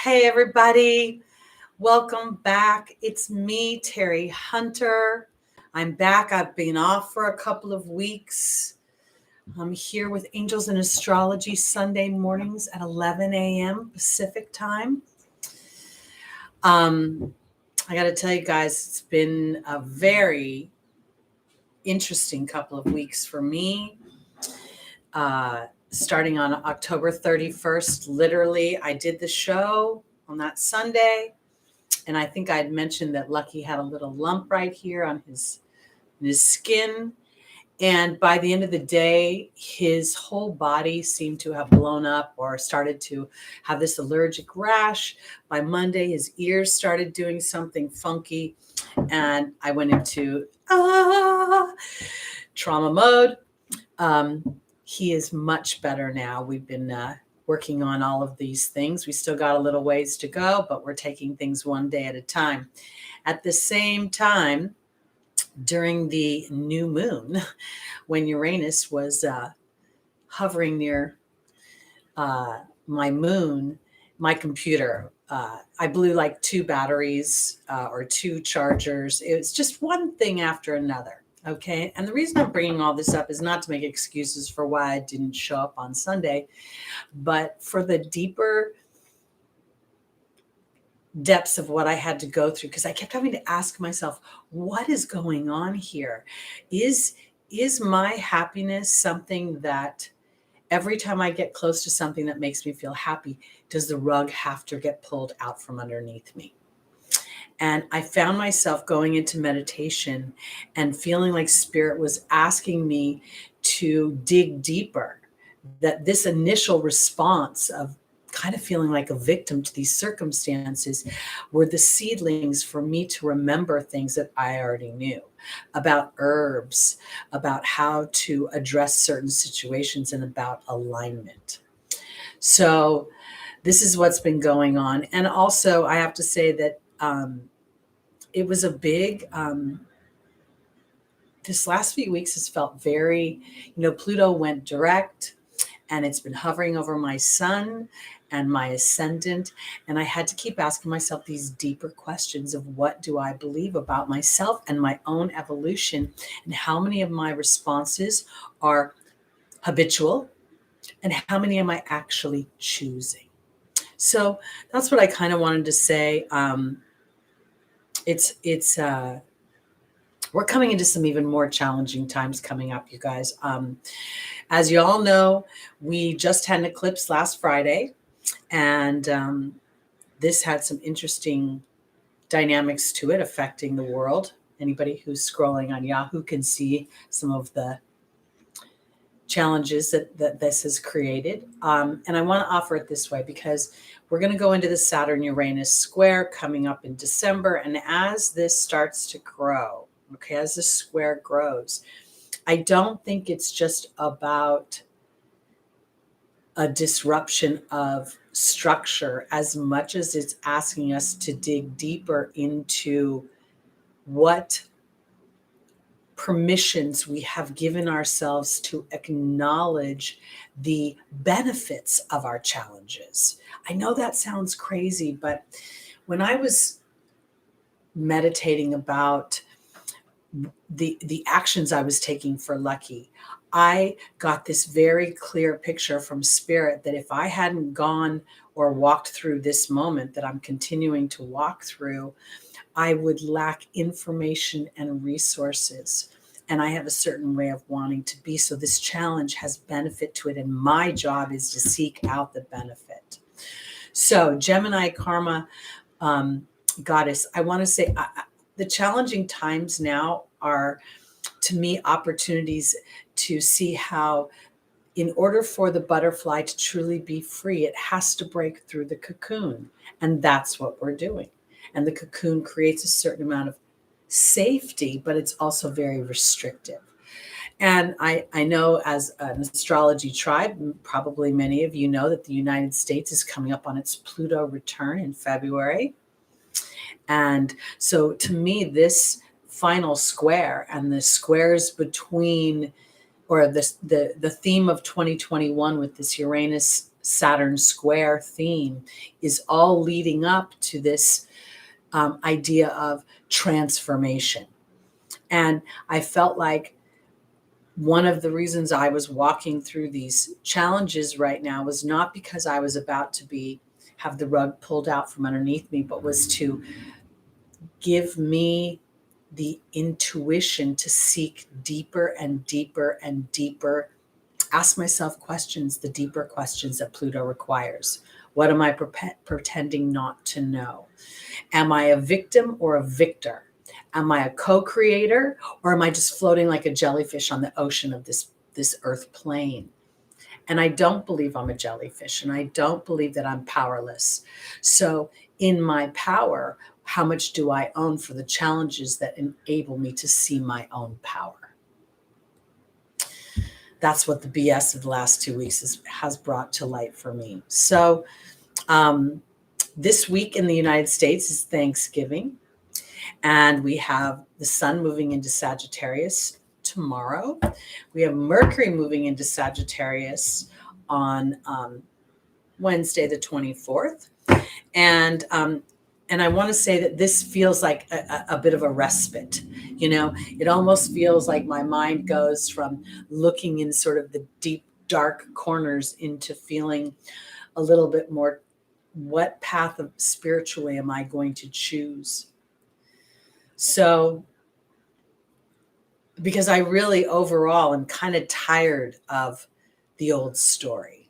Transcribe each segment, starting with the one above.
Hey, everybody. Welcome back. It's me, Teri Hunter. I'm back. I've been off for a couple of weeks. I'm here with Angels and Astrology Sunday mornings at 11 a.m. Pacific time. I got to tell you guys, it's been a very interesting couple of weeks for me. Starting on October 31st, literally, I did the show on that Sunday. And I think I'd mentioned that Lucky had a little lump right here on his skin. And by the end of the day, his whole body seemed to have blown up or started to have this allergic rash. By Monday, his ears started doing something funky. And I went into trauma mode. He is much better now. We've been working on all of these things. We still got a little ways to go, but we're taking things one day at a time. At the same time, during the new moon, when Uranus was hovering near my moon, my computer, I blew like 2 batteries or 2 chargers. It was just one thing after another. Okay. And the reason I'm bringing all this up is not to make excuses for why I didn't show up on Sunday, but for the deeper depths of what I had to go through, because I kept having to ask myself, what is going on here? Is my happiness something that every time I get close to something that makes me feel happy, does the rug have to get pulled out from underneath me? And I found myself going into meditation and feeling like Spirit was asking me to dig deeper, that this initial response of kind of feeling like a victim to these circumstances were the seedlings for me to remember things that I already knew about herbs, about how to address certain situations, and about alignment. So this is what's been going on. And also, I have to say that it was a big, this last few weeks has felt very, Pluto went direct and it's been hovering over my sun and my ascendant. And I had to keep asking myself these deeper questions of what do I believe about myself and my own evolution, and how many of my responses are habitual and how many am I actually choosing? So that's what I kind of wanted to say. We're coming into some even more challenging times coming up, you guys. As you all know, we just had an eclipse last Friday, and this had some interesting dynamics to it affecting the world. Anybody who's scrolling on Yahoo can see some of the challenges that this has created. And I want to offer it this way because we're going to go into the Saturn-Uranus square coming up in December. And as this starts to grow, okay, as the square grows, I don't think it's just about a disruption of structure as much as it's asking us to dig deeper into what permissions we have given ourselves to acknowledge the benefits of our challenges. I know that sounds crazy, but when I was meditating about the actions I was taking for Lucky, I got this very clear picture from Spirit that if I hadn't gone or walked through this moment that I'm continuing to walk through, I would lack information and resources. And I have a certain way of wanting to be. So this challenge has benefit to it. And my job is to seek out the benefit. So Gemini karma goddess, I want to say the challenging times now are, to me, opportunities to see how, in order for the butterfly to truly be free, it has to break through the cocoon. And that's what we're doing. And the cocoon creates a certain amount of safety, but it's also very restrictive. And I know, as an astrology tribe, probably many of you know that the United States is coming up on its Pluto return in February. And so to me, this final square and the squares between, or the theme of 2021 with this Uranus Saturn square theme is all leading up to this idea of transformation. And I felt like one of the reasons I was walking through these challenges right now was not because I was about to have the rug pulled out from underneath me, but was to give me the intuition to seek deeper and deeper and deeper, ask myself questions, the deeper questions that Pluto requires. What am I pretending not to know? Am I a victim or a victor? Am I a co-creator, or am I just floating like a jellyfish on the ocean of this earth plane? And I don't believe I'm a jellyfish, and I don't believe that I'm powerless. So in my power, how much do I own for the challenges that enable me to see my own power? That's what the BS of the last 2 weeks has brought to light for me. So this week in the United States is Thanksgiving. And we have the Sun moving into Sagittarius tomorrow. We have Mercury moving into Sagittarius on Wednesday, the 24th. And I want to say that this feels like a bit of a respite. You know, it almost feels like my mind goes from looking in sort of the deep, dark corners into feeling a little bit more, what path of spiritually am I going to choose? So, because I really overall am kind of tired of the old story,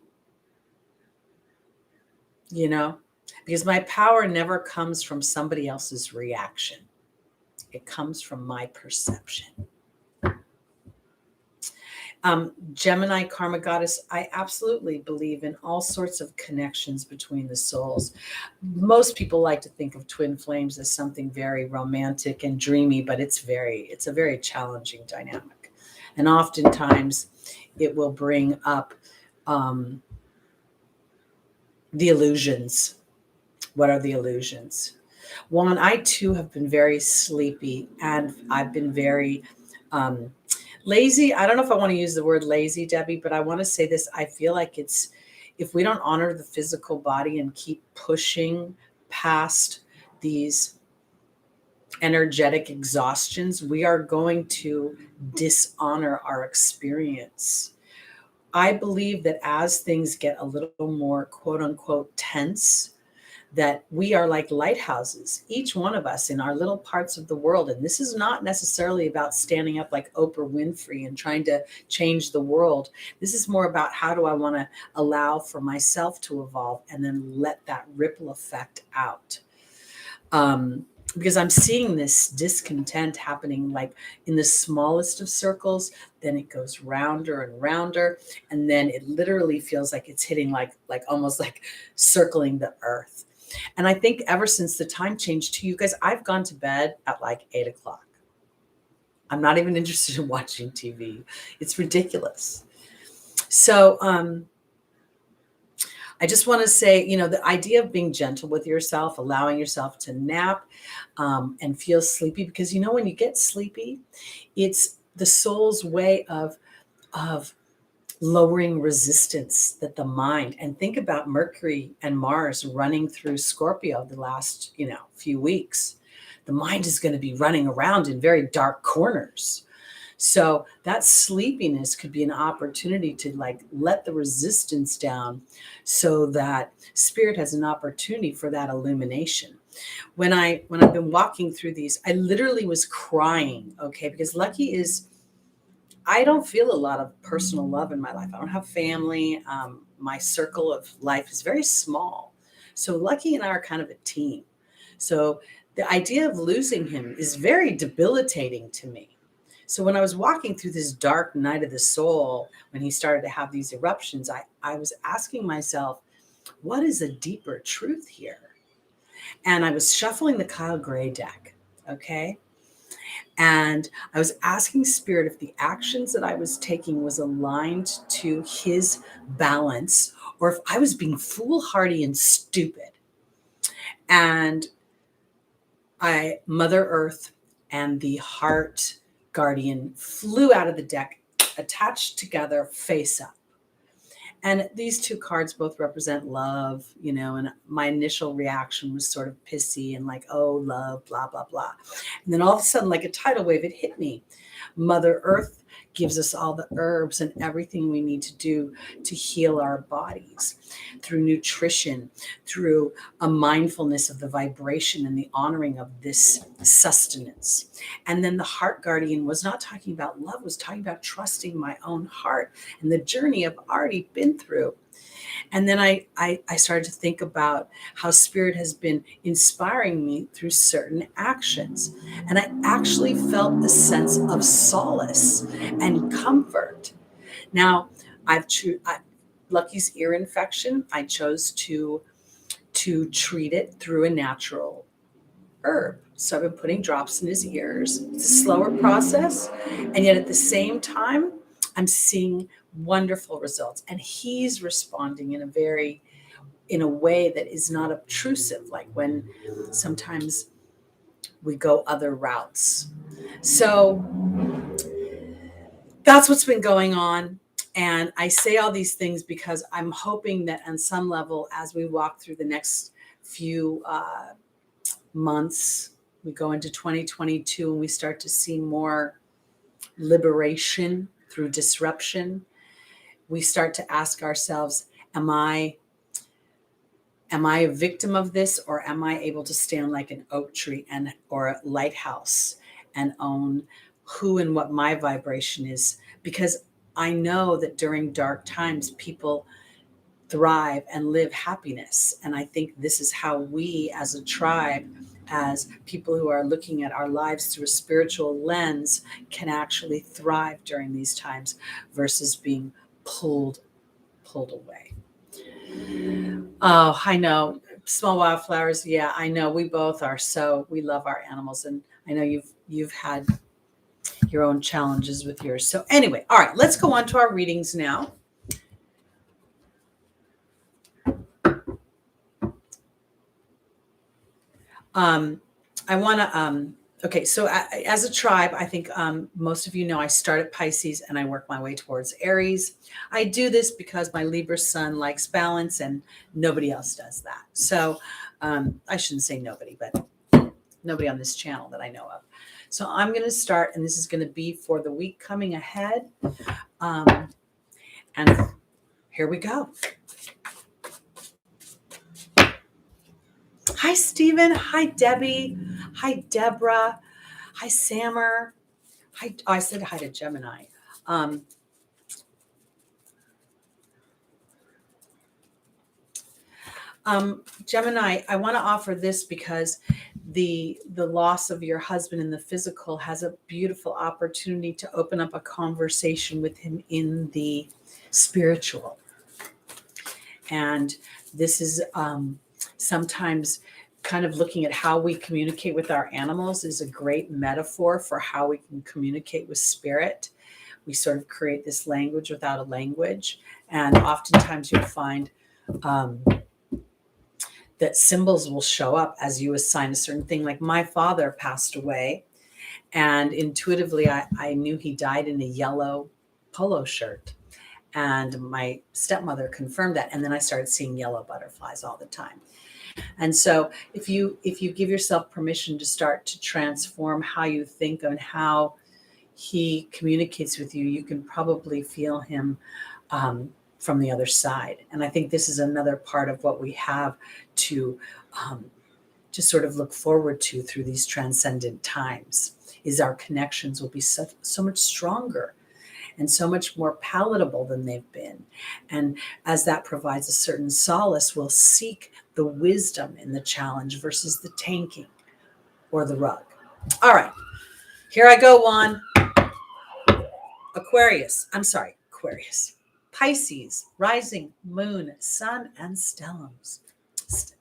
you know, because my power never comes from somebody else's reaction. It comes from my perception. Gemini karma goddess, I absolutely believe in all sorts of connections between the souls. Most people like to think of twin flames as something very romantic and dreamy, but it's a very challenging dynamic. And oftentimes it will bring up the illusions. What are the illusions? One, I too have been very sleepy, and I've been very lazy. I don't know if I want to use the word lazy, Debbie, but I want to say this. I feel like if we don't honor the physical body and keep pushing past these energetic exhaustions, we are going to dishonor our experience. I believe that as things get a little more quote unquote tense, that we are like lighthouses, each one of us in our little parts of the world. And this is not necessarily about standing up like Oprah Winfrey and trying to change the world. This is more about how do I want to allow for myself to evolve and then let that ripple effect out. Because I'm seeing this discontent happening like in the smallest of circles, then it goes rounder and rounder. And then it literally feels like it's hitting like almost like circling the earth. And I think ever since the time change to you guys, I've gone to bed at like 8 o'clock. I'm not even interested in watching TV. It's ridiculous. So I just want to say, you know, the idea of being gentle with yourself, allowing yourself to nap and feel sleepy, because, you know, when you get sleepy, it's the soul's way of lowering resistance that the mind, and think about Mercury and Mars running through Scorpio the last, few weeks. The mind is going to be running around in very dark corners. So that sleepiness could be an opportunity to like let the resistance down so that spirit has an opportunity for that illumination. When I've been walking through these, I literally was crying, okay, because I don't feel a lot of personal love in my life. I don't have family. My circle of life is very small. So Lucky and I are kind of a team. So the idea of losing him is very debilitating to me. So when I was walking through this dark night of the soul, when he started to have these eruptions, I was asking myself, what is a deeper truth here? And I was shuffling the Kyle Gray deck, okay? And I was asking spirit if the actions that I was taking was aligned to his balance, or if I was being foolhardy and stupid. And Mother Earth and the Heart Guardian flew out of the deck, attached together, face up. And these two cards both represent love, and my initial reaction was sort of pissy and like, oh, love, blah, blah, blah. And then all of a sudden, like a tidal wave, it hit me. Mother Earth gives us all the herbs and everything we need to do to heal our bodies through nutrition, through a mindfulness of the vibration and the honoring of this sustenance. And then the heart guardian was not talking about love, was talking about trusting my own heart and the journey I've already been through. And then I started to think about how spirit has been inspiring me through certain actions. And I actually felt a sense of solace and comfort. Now, Lucky's ear infection, I chose to treat it through a natural herb. So I've been putting drops in his ears. It's a slower process. And yet at the same time, I'm seeing wonderful results. And he's responding in a way that is not obtrusive, like when sometimes we go other routes. So that's what's been going on. And I say all these things because I'm hoping that on some level, as we walk through the next few months, we go into 2022 and we start to see more liberation through disruption. We start to ask ourselves, am I a victim of this, or am I able to stand like an oak tree or a lighthouse and own who and what my vibration is? Because I know that during dark times, people thrive and live happiness. And I think this is how we as a tribe, as people who are looking at our lives through a spiritual lens, can actually thrive during these times versus being pulled away. Oh, I know. Small wildflowers. Yeah, I know. We both are. So we love our animals. And I know you've had your own challenges with yours. So anyway, all right, let's go on to our readings now. I want to, okay, so as a tribe, I think most of you know I start at Pisces and I work my way towards Aries. I do this because my Libra sun likes balance and nobody else does that. So I shouldn't say nobody, but nobody on this channel that I know of. So I'm going to start, and this is going to be for the week coming ahead. And here we go. Hi, Stephen. Hi, Debbie. Hi, Deborah. Hi, Sammer. Hi. Oh, I said hi to Gemini. Gemini, I want to offer this because the loss of your husband in the physical has a beautiful opportunity to open up a conversation with him in the spiritual. And this is sometimes kind of looking at how we communicate with our animals is a great metaphor for how we can communicate with spirit. We sort of create this language without a language. And oftentimes you'll find that symbols will show up as you assign a certain thing. Like my father passed away, and intuitively I knew he died in a yellow polo shirt. And my stepmother confirmed that. And then I started seeing yellow butterflies all the time. And so if you give yourself permission to start to transform how you think and how he communicates with you, you can probably feel him from the other side. And I think this is another part of what we have to sort of look forward to through these transcendent times, is our connections will be so much stronger and so much more palatable than they've been. And as that provides a certain solace, we'll seek the wisdom in the challenge versus the tanking or the rug. All right, here I go, Juan. Aquarius. Pisces, rising, moon, sun, and stelliums.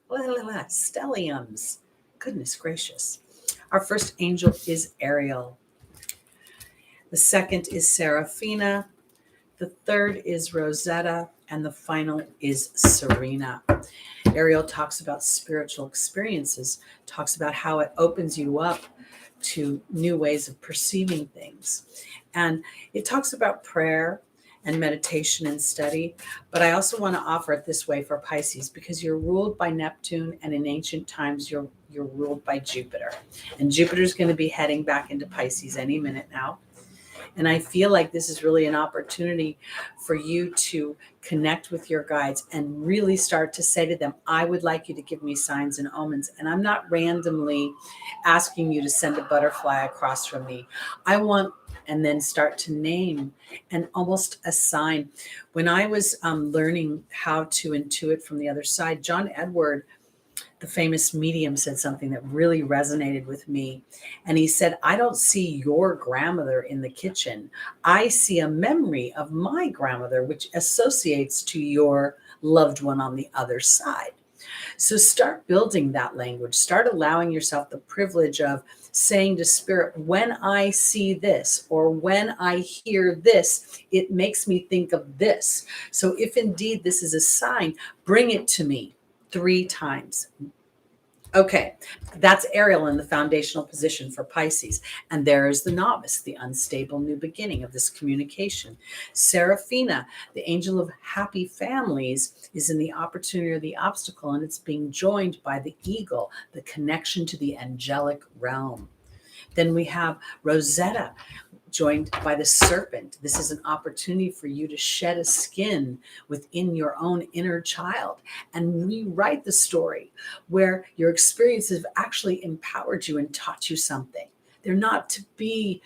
Stelliums. Goodness gracious. Our first angel is Ariel. The second is Seraphina. The third is Rosetta. And the final is Serena. Ariel talks about spiritual experiences, talks about how it opens you up to new ways of perceiving things. And it talks about prayer and meditation and study. But I also want to offer it this way for Pisces, because you're ruled by Neptune, and in ancient times you're ruled by Jupiter. And Jupiter's going to be heading back into Pisces any minute now. And I feel like this is really an opportunity for you to connect with your guides and really start to say to them, I would like you to give me signs and omens. And I'm not randomly asking you to send a butterfly across from me. I want, and then start to name and almost assign. When I was learning how to intuit from the other side, John Edward, the famous medium, said something that really resonated with me. And he said, I don't see your grandmother in the kitchen. I see a memory of my grandmother, which associates to your loved one on the other side. So start building that language. Start allowing yourself the privilege of saying to spirit, when I see this, or when I hear this, it makes me think of this. So if indeed this is a sign, bring it to me 3 times. Okay, that's Ariel in the foundational position for Pisces. And there is the novice, the unstable new beginning of this communication. Seraphina, the angel of happy families, is in the opportunity or the obstacle, and it's being joined by the eagle, the connection to the angelic realm. Then we have Rosetta, joined by the serpent. This is an opportunity for you to shed a skin within your own inner child and rewrite the story where your experiences have actually empowered you and taught you something. They're not to be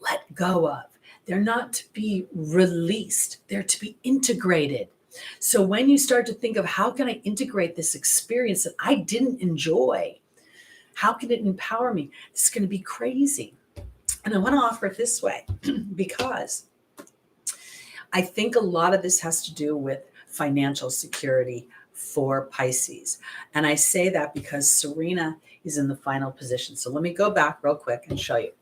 let go of. They're not to be released. They're to be integrated. So when you start to think of how can I integrate this experience that I didn't enjoy? How can it empower me? It's going to be crazy. And I want to offer it this way because I think a lot of this has to do with financial security for Pisces. And I say that because Serena is in the final position. So let me go back real quick and show you.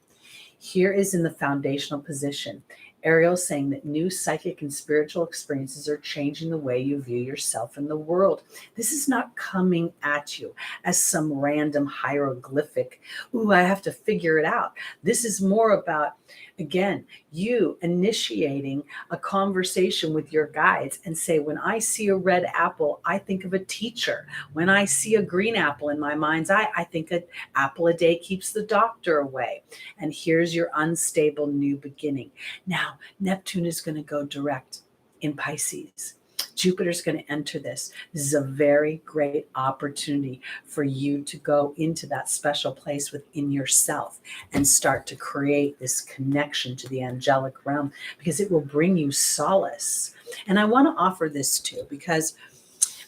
Here is in the foundational position. Ariel saying that new psychic and spiritual experiences are changing the way you view yourself in the world. This is not coming at you as some random hieroglyphic. Ooh, I have to figure it out. This is more about, again, you initiating a conversation with your guides and say, when I see a red apple, I think of a teacher. When I see a green apple in my mind's eye, I think an apple a day keeps the doctor away. And here's your unstable new beginning. Now, Neptune is going to go direct in Pisces. Jupiter's going to enter this. This is a very great opportunity for you to go into that special place within yourself and start to create this connection to the angelic realm, because it will bring you solace. And I want to offer this too, because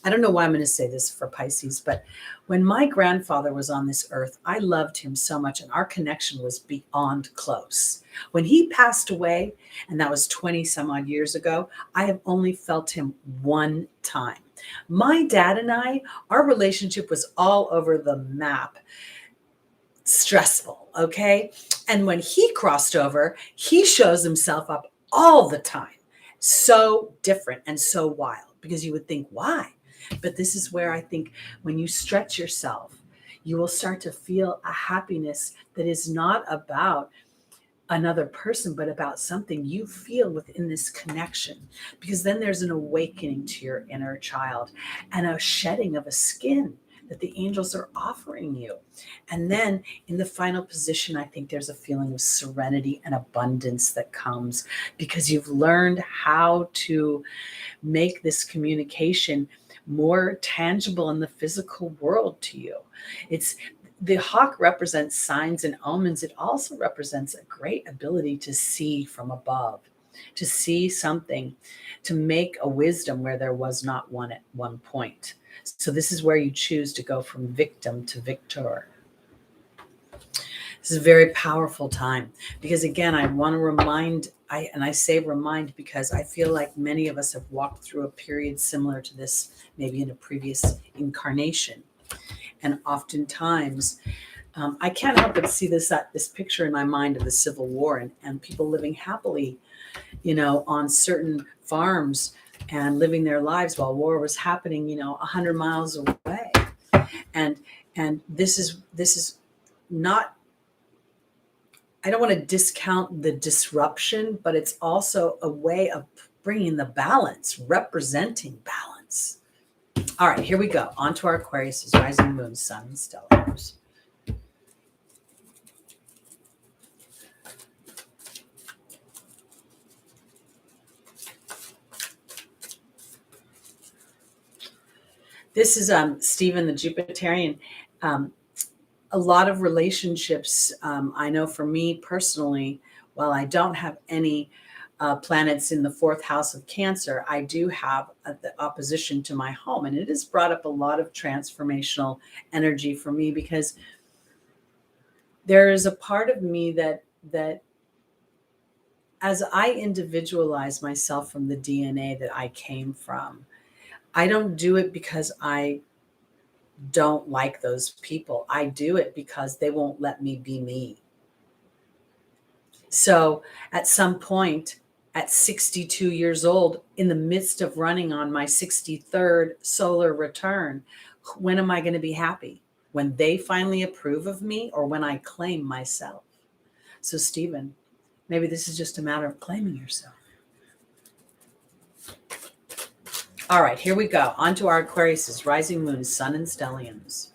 I don't know why I'm going to say this for Pisces, but when my grandfather was on this earth, I loved him so much, and our connection was beyond close. When he passed away, and that was 20 some odd years ago, I have only felt him one time. My dad and I, our relationship was all over the map. Stressful, okay? And when he crossed over, he shows himself up all the time. So different and so wild, because you would think, why? But this is where I think when you stretch yourself, you will start to feel a happiness that is not about another person, but about something you feel within this connection. Because then there's an awakening to your inner child and a shedding of a skin that the angels are offering you. And then in the final position, I think there's a feeling of serenity and abundance that comes because you've learned how to make this communication more tangible in the physical world to you. It's the hawk represents signs and omens. It also represents a great ability to see from above, to see something, to make a wisdom where there was not one at one point. So this is where you choose to go from victim to victor. This is a very powerful time because, again, I want to remind, I say remind because I feel like many of us have walked through a period similar to this, maybe in a previous incarnation. And oftentimes, I can't help but see this picture in my mind of the Civil War and people living happily, on certain farms and living their lives while war was happening, 100 miles away. And this is not, I don't want to discount the disruption, but it's also a way of bringing the balance, representing balance. All right, here we go. On to our Aquarius, rising moon, sun, and stellars. This is Stephen, the Jupiterian. A lot of relationships, I know for me personally, while I don't have any planets in the fourth house of Cancer, I do have the opposition to my home. And it has brought up a lot of transformational energy for me, because there is a part of me that as I individualize myself from the DNA that I came from, I don't do it because I don't like those people. I do it because they won't let me be me. So at some point, at 62 years old, in the midst of running on my 63rd solar return, when am I going to be happy? When they finally approve of me, or when I claim myself? So Stephen, maybe this is just a matter of claiming yourself. All right, here we go. On to our Aquarius, rising moon, sun, and stelliums.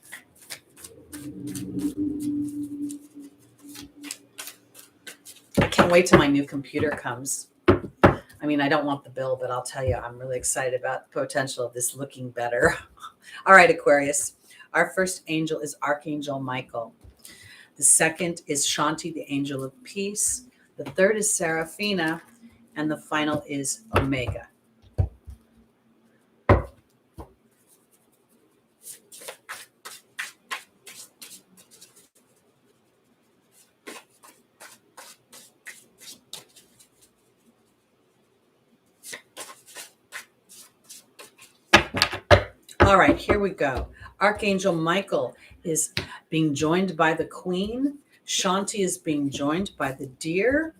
I can't wait till my new computer comes. I mean, I don't want the bill, but I'll tell you, I'm really excited about the potential of this looking better. All right, Aquarius. Our first angel is Archangel Michael. The second is Shanti, the angel of peace. The third is Seraphina. And the final is Omega. All right, here we go. Archangel Michael is being joined by the Queen. Shanti is being joined by the Deer.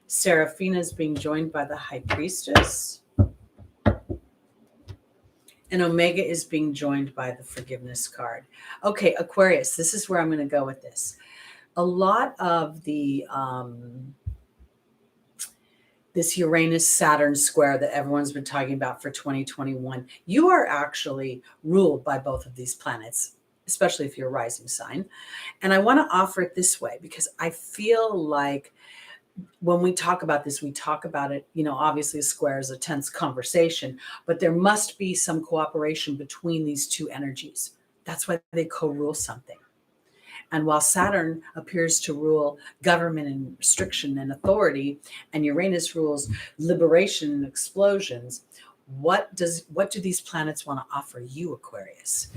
Seraphina is being joined by the High Priestess. And Omega is being joined by the Forgiveness card. Okay, Aquarius, this is where I'm going to go with this. A lot of the this Uranus-Saturn square that everyone's been talking about for 2021, you are actually ruled by both of these planets, especially if you're a rising sign. And I want to offer it this way, because I feel like when we talk about this, we talk about it, obviously a square is a tense conversation, but there must be some cooperation between these two energies. That's why they co-rule something. And while Saturn appears to rule government and restriction and authority, and Uranus rules liberation and explosions, what do these planets want to offer you, Aquarius?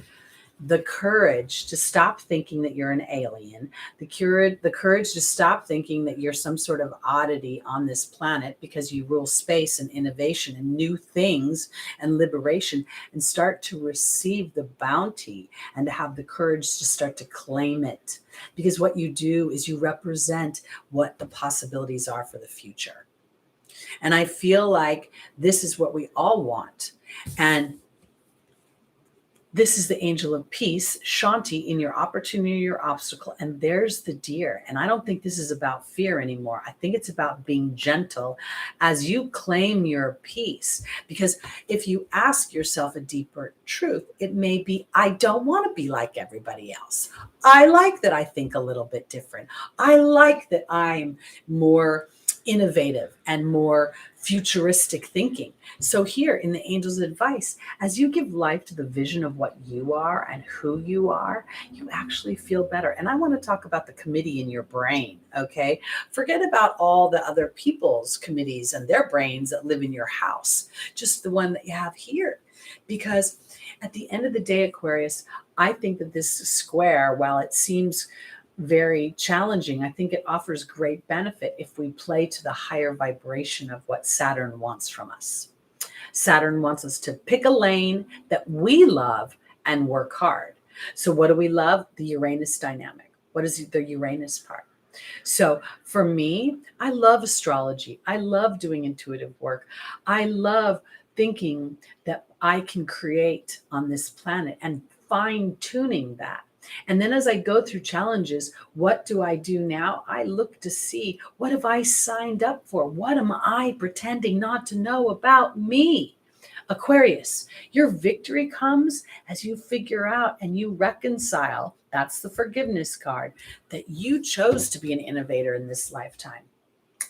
The courage to stop thinking that you're an alien, the courage to stop thinking that you're some sort of oddity on this planet because you rule space and innovation and new things and liberation, and start to receive the bounty and to have the courage to start to claim it. Because what you do is you represent what the possibilities are for the future. And I feel like this is what we all want. And this is the angel of peace, Shanti, in your opportunity, your obstacle. And there's the Deer. And I don't think this is about fear anymore. I think it's about being gentle as you claim your peace. Because if you ask yourself a deeper truth, it may be, I don't want to be like everybody else. I like that I think a little bit different. I like that I'm more innovative and more futuristic thinking. So here in the angel's advice, as you give life to the vision of what you are and who you are, you actually feel better. And I want to talk about the committee in your brain, okay? Forget about all the other people's committees and their brains that live in your house, just the one that you have here. Because at the end of the day, Aquarius, I think that this square, while it seems very challenging, I think it offers great benefit if we play to the higher vibration of what Saturn wants from us. Saturn wants us to pick a lane that we love and work hard. So what do we love? The Uranus dynamic. What is the Uranus part? So for me, I love astrology. I love doing intuitive work. I love thinking that I can create on this planet and fine-tuning that. And then as I go through challenges, what do I do now? I look to see, what have I signed up for? What am I pretending not to know about me? Aquarius, your victory comes as you figure out and you reconcile. That's the forgiveness card, that you chose to be an innovator in this lifetime.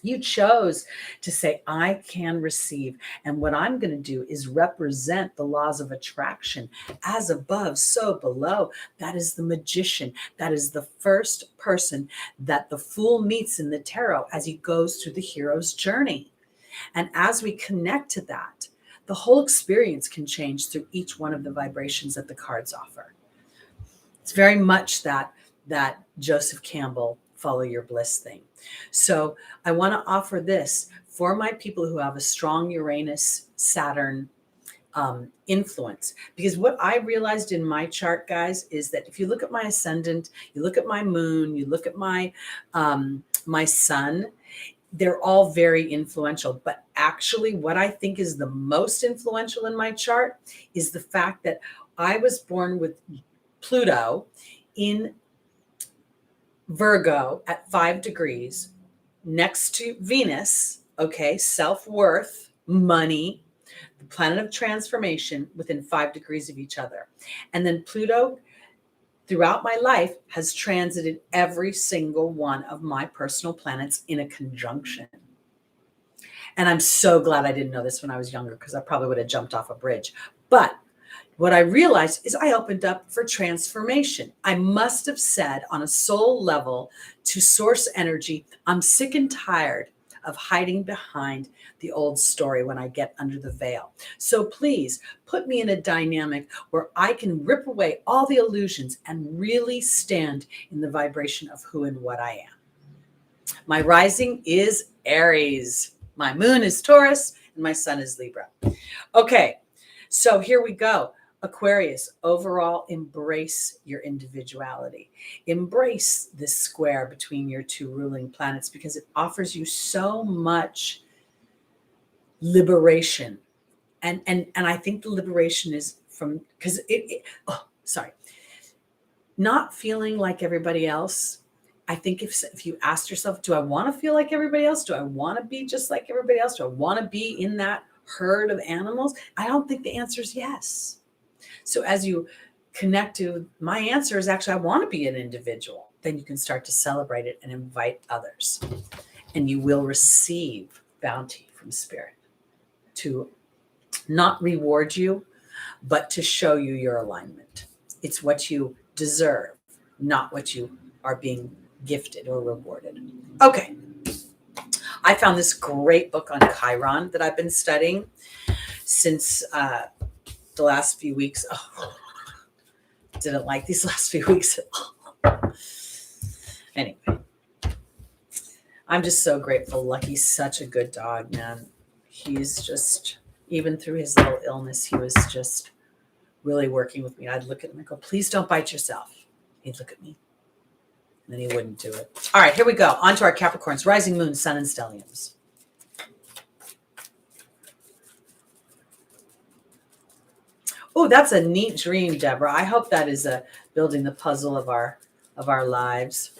You chose to say, I can receive. And what I'm going to do is represent the laws of attraction, as above, so below. That is the magician. That is the first person that the fool meets in the tarot as he goes through the hero's journey. And as we connect to that, the whole experience can change through each one of the vibrations that the cards offer. It's very much that Joseph Campbell follow your bliss thing. So I want to offer this for my people who have a strong Uranus, Saturn influence. Because what I realized in my chart, guys, is that if you look at my ascendant, you look at my moon, you look at my my sun, they're all very influential. But actually, what I think is the most influential in my chart is the fact that I was born with Pluto in Virgo at 5 degrees next to Venus, okay, self-worth, money, the planet of transformation within 5 degrees of each other. And then Pluto throughout my life has transited every single one of my personal planets in a conjunction. And I'm so glad I didn't know this when I was younger, because I probably would have jumped off a bridge. But what I realized is I opened up for transformation. I must have said on a soul level to source energy, I'm sick and tired of hiding behind the old story when I get under the veil. So please put me in a dynamic where I can rip away all the illusions and really stand in the vibration of who and what I am. My rising is Aries. My moon is Taurus and my sun is Libra. Okay, so here we go. Aquarius, overall, embrace your individuality. Embrace this square between your two ruling planets, because it offers you so much liberation. And I think the liberation is from, because not feeling like everybody else. I think if you ask yourself, do I want to feel like everybody else? Do I want to be just like everybody else? Do I want to be in that herd of animals? I don't think the answer is yes. So as you connect to, my answer is actually, I want to be an individual. Then you can start to celebrate it and invite others. And you will receive bounty from Spirit to not reward you, but to show you your alignment. It's what you deserve, not what you are being gifted or rewarded. Okay. I found this great book on Chiron that I've been studying since the last few weeks. Oh, didn't like these last few weeks at all. Anyway, I'm just so grateful. Lucky's such a good dog, man. He's just, even through his little illness, he was just really working with me. I'd look at him and go, please don't bite yourself. He'd look at me, and then he wouldn't do it. All right, here we go. On to our Capricorns, rising moon, sun, and stelliums. Oh, that's a neat dream, Deborah. I hope that is building the puzzle of our lives.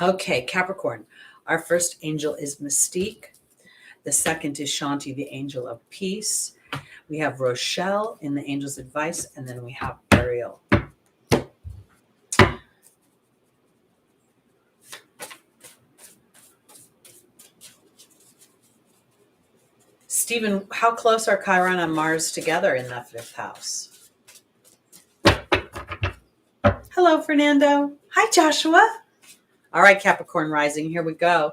Okay, Capricorn. Our first angel is Mystique. The second is Shanti, the angel of peace. We have Rochelle in the angel's advice, and then we have Ariel. Stephen, how close are Chiron and Mars together in that fifth house? Hello, Fernando. Hi, Joshua. All right, Capricorn rising, here we go.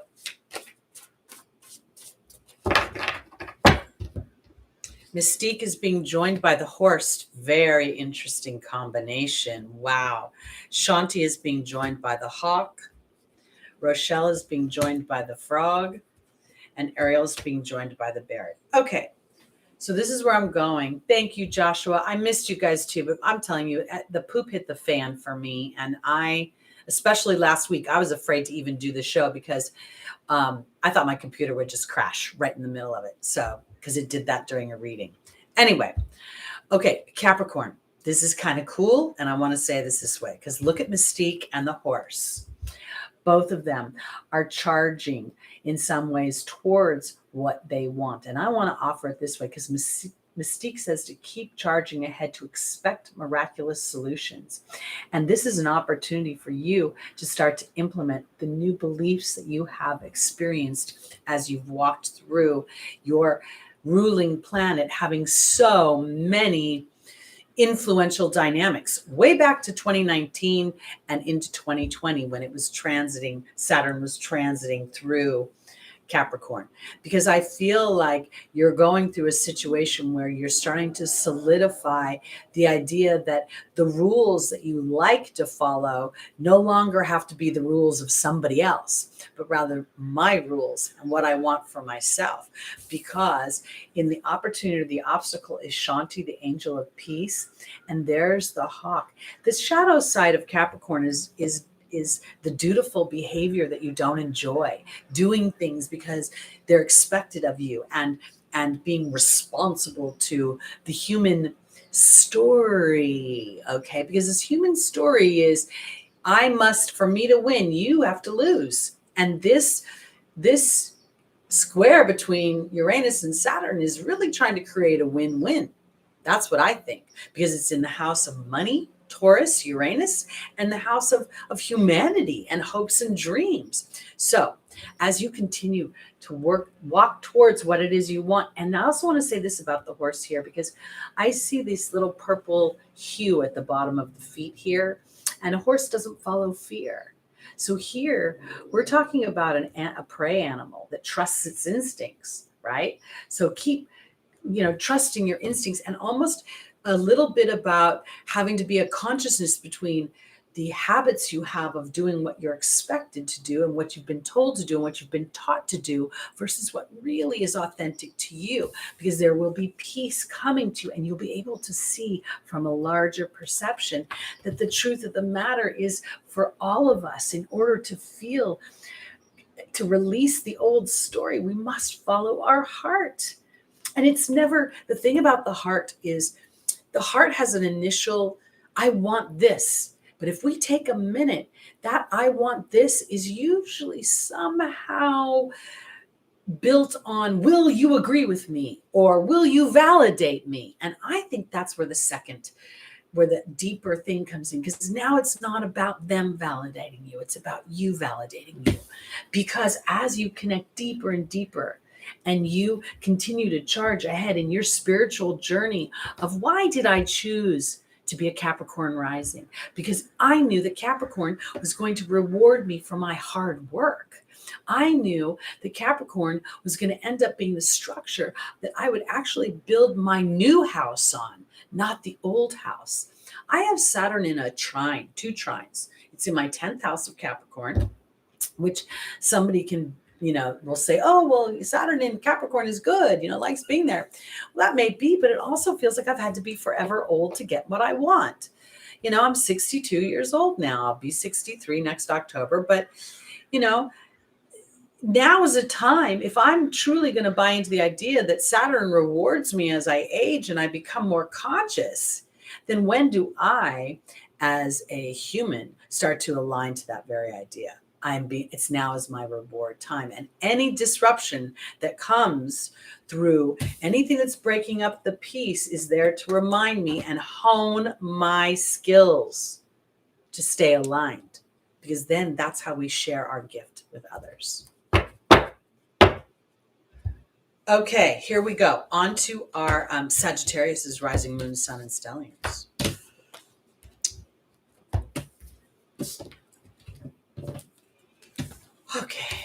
Mystique is being joined by the horse. Very interesting combination. Wow. Shanti is being joined by the hawk. Rochelle is being joined by the frog. And Ariel is being joined by the bear. Okay. So this is where I'm going. Thank you, Joshua. I missed you guys too, but I'm telling you, the poop hit the fan for me. And especially last week, I was afraid to even do the show because I thought my computer would just crash right in the middle of it. So, because it did that during a reading. Anyway, okay, Capricorn. This is kind of cool. And I want to say this way, because look at Mystique and the horse. Both of them are charging in some ways towards what they want. And I want to offer it this way because Mystique says to keep charging ahead, to expect miraculous solutions. And this is an opportunity for you to start to implement the new beliefs that you have experienced as you've walked through your ruling planet, having so many influential dynamics way back to 2019 and into 2020 when it was transiting, Saturn was transiting through Capricorn, because I feel like you're going through a situation where you're starting to solidify the idea that the rules that you like to follow no longer have to be the rules of somebody else, but rather my rules and what I want for myself. Because in the opportunity, the obstacle is Shanti, the angel of peace, and there's the hawk. The shadow side of Capricorn is the dutiful behavior that you don't enjoy, doing things because they're expected of you, and being responsible to the human story. Okay, because this human story is, for me to win, you have to lose. And this square between Uranus and Saturn is really trying to create a win-win. That's what I think, because it's in the house of money, Taurus, Uranus, and the house of humanity and hopes and dreams. So as you continue to walk towards what it is you want. And I also want to say this about the horse here, because I see this little purple hue at the bottom of the feet here, and a horse doesn't follow fear. So here we're talking about a prey animal that trusts its instincts, right? So keep trusting your instincts, and almost a little bit about having to be a consciousness between the habits you have of doing what you're expected to do and what you've been told to do and what you've been taught to do versus what really is authentic to you, because there will be peace coming to you, and you'll be able to see from a larger perception that the truth of the matter is, for all of us, in order to release the old story, we must follow our heart. And it's never, the thing about the heart is, the heart has an initial, I want this. But if we take a minute, that I want this is usually somehow built on, will you agree with me? Or will you validate me? And I think that's where the deeper thing comes in, because now it's not about them validating you. It's about you validating you. Because as you connect deeper and deeper, and you continue to charge ahead in your spiritual journey of, why did I choose to be a Capricorn rising? Because I knew that Capricorn was going to reward me for my hard work. I knew that Capricorn was going to end up being the structure that I would actually build my new house on, not the old house. I have Saturn in a trine, 2 trines. It's in my 10th house of Capricorn, which somebody will say, oh, well, Saturn in Capricorn is good, likes being there. Well, that may be, but it also feels like I've had to be forever old to get what I want. I'm 62 years old now. I'll be 63 next October. But, now is a time, if I'm truly going to buy into the idea that Saturn rewards me as I age and I become more conscious, then when do I, as a human, start to align to that very idea? It's now is my reward time. And any disruption that comes through anything that's breaking up the peace is there to remind me and hone my skills to stay aligned, because then that's how we share our gift with others. Okay, here we go. On to our Sagittarius' rising moon, sun, and stelliums. Okay.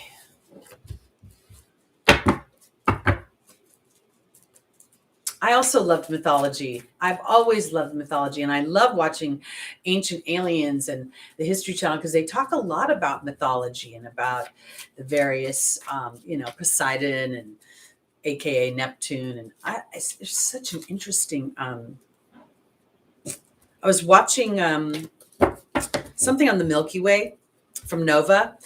I also loved mythology. I've always loved mythology, and I love watching Ancient Aliens and the History Channel, because they talk a lot about mythology and about the various, Poseidon AKA Neptune. And it's such an interesting, I was watching something on the Milky Way from Nova,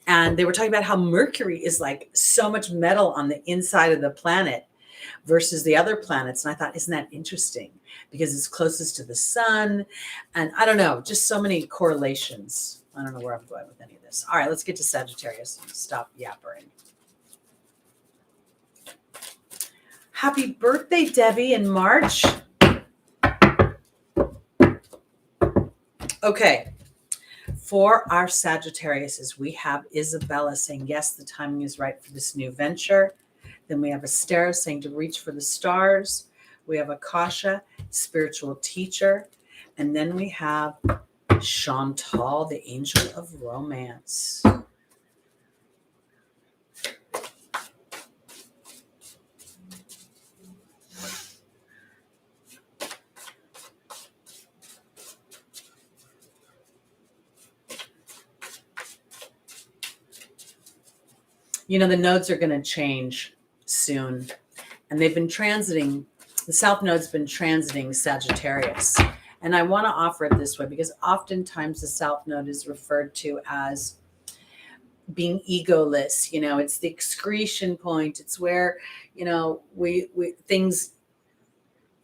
and they were talking about how Mercury is like so much metal on the inside of the planet versus the other planets. And I thought, isn't that interesting? Because it's closest to the sun. And I don't know, just so many correlations. I don't know where I'm going with any of this. All right, let's get to Sagittarius. Stop yappering. Happy birthday, Debbie, in March. Okay. For our Sagittariuses, we have Isabella saying, yes, the timing is right for this new venture. Then we have Astera saying to reach for the stars. We have Akasha, spiritual teacher. And then we have Chantal, the angel of romance. You know, the nodes are going to change soon. And they've been transiting, the South Node's been transiting Sagittarius. And I want to offer it this way because oftentimes the South Node is referred to as being egoless. You know, it's the excretion point. It's where, you know, we things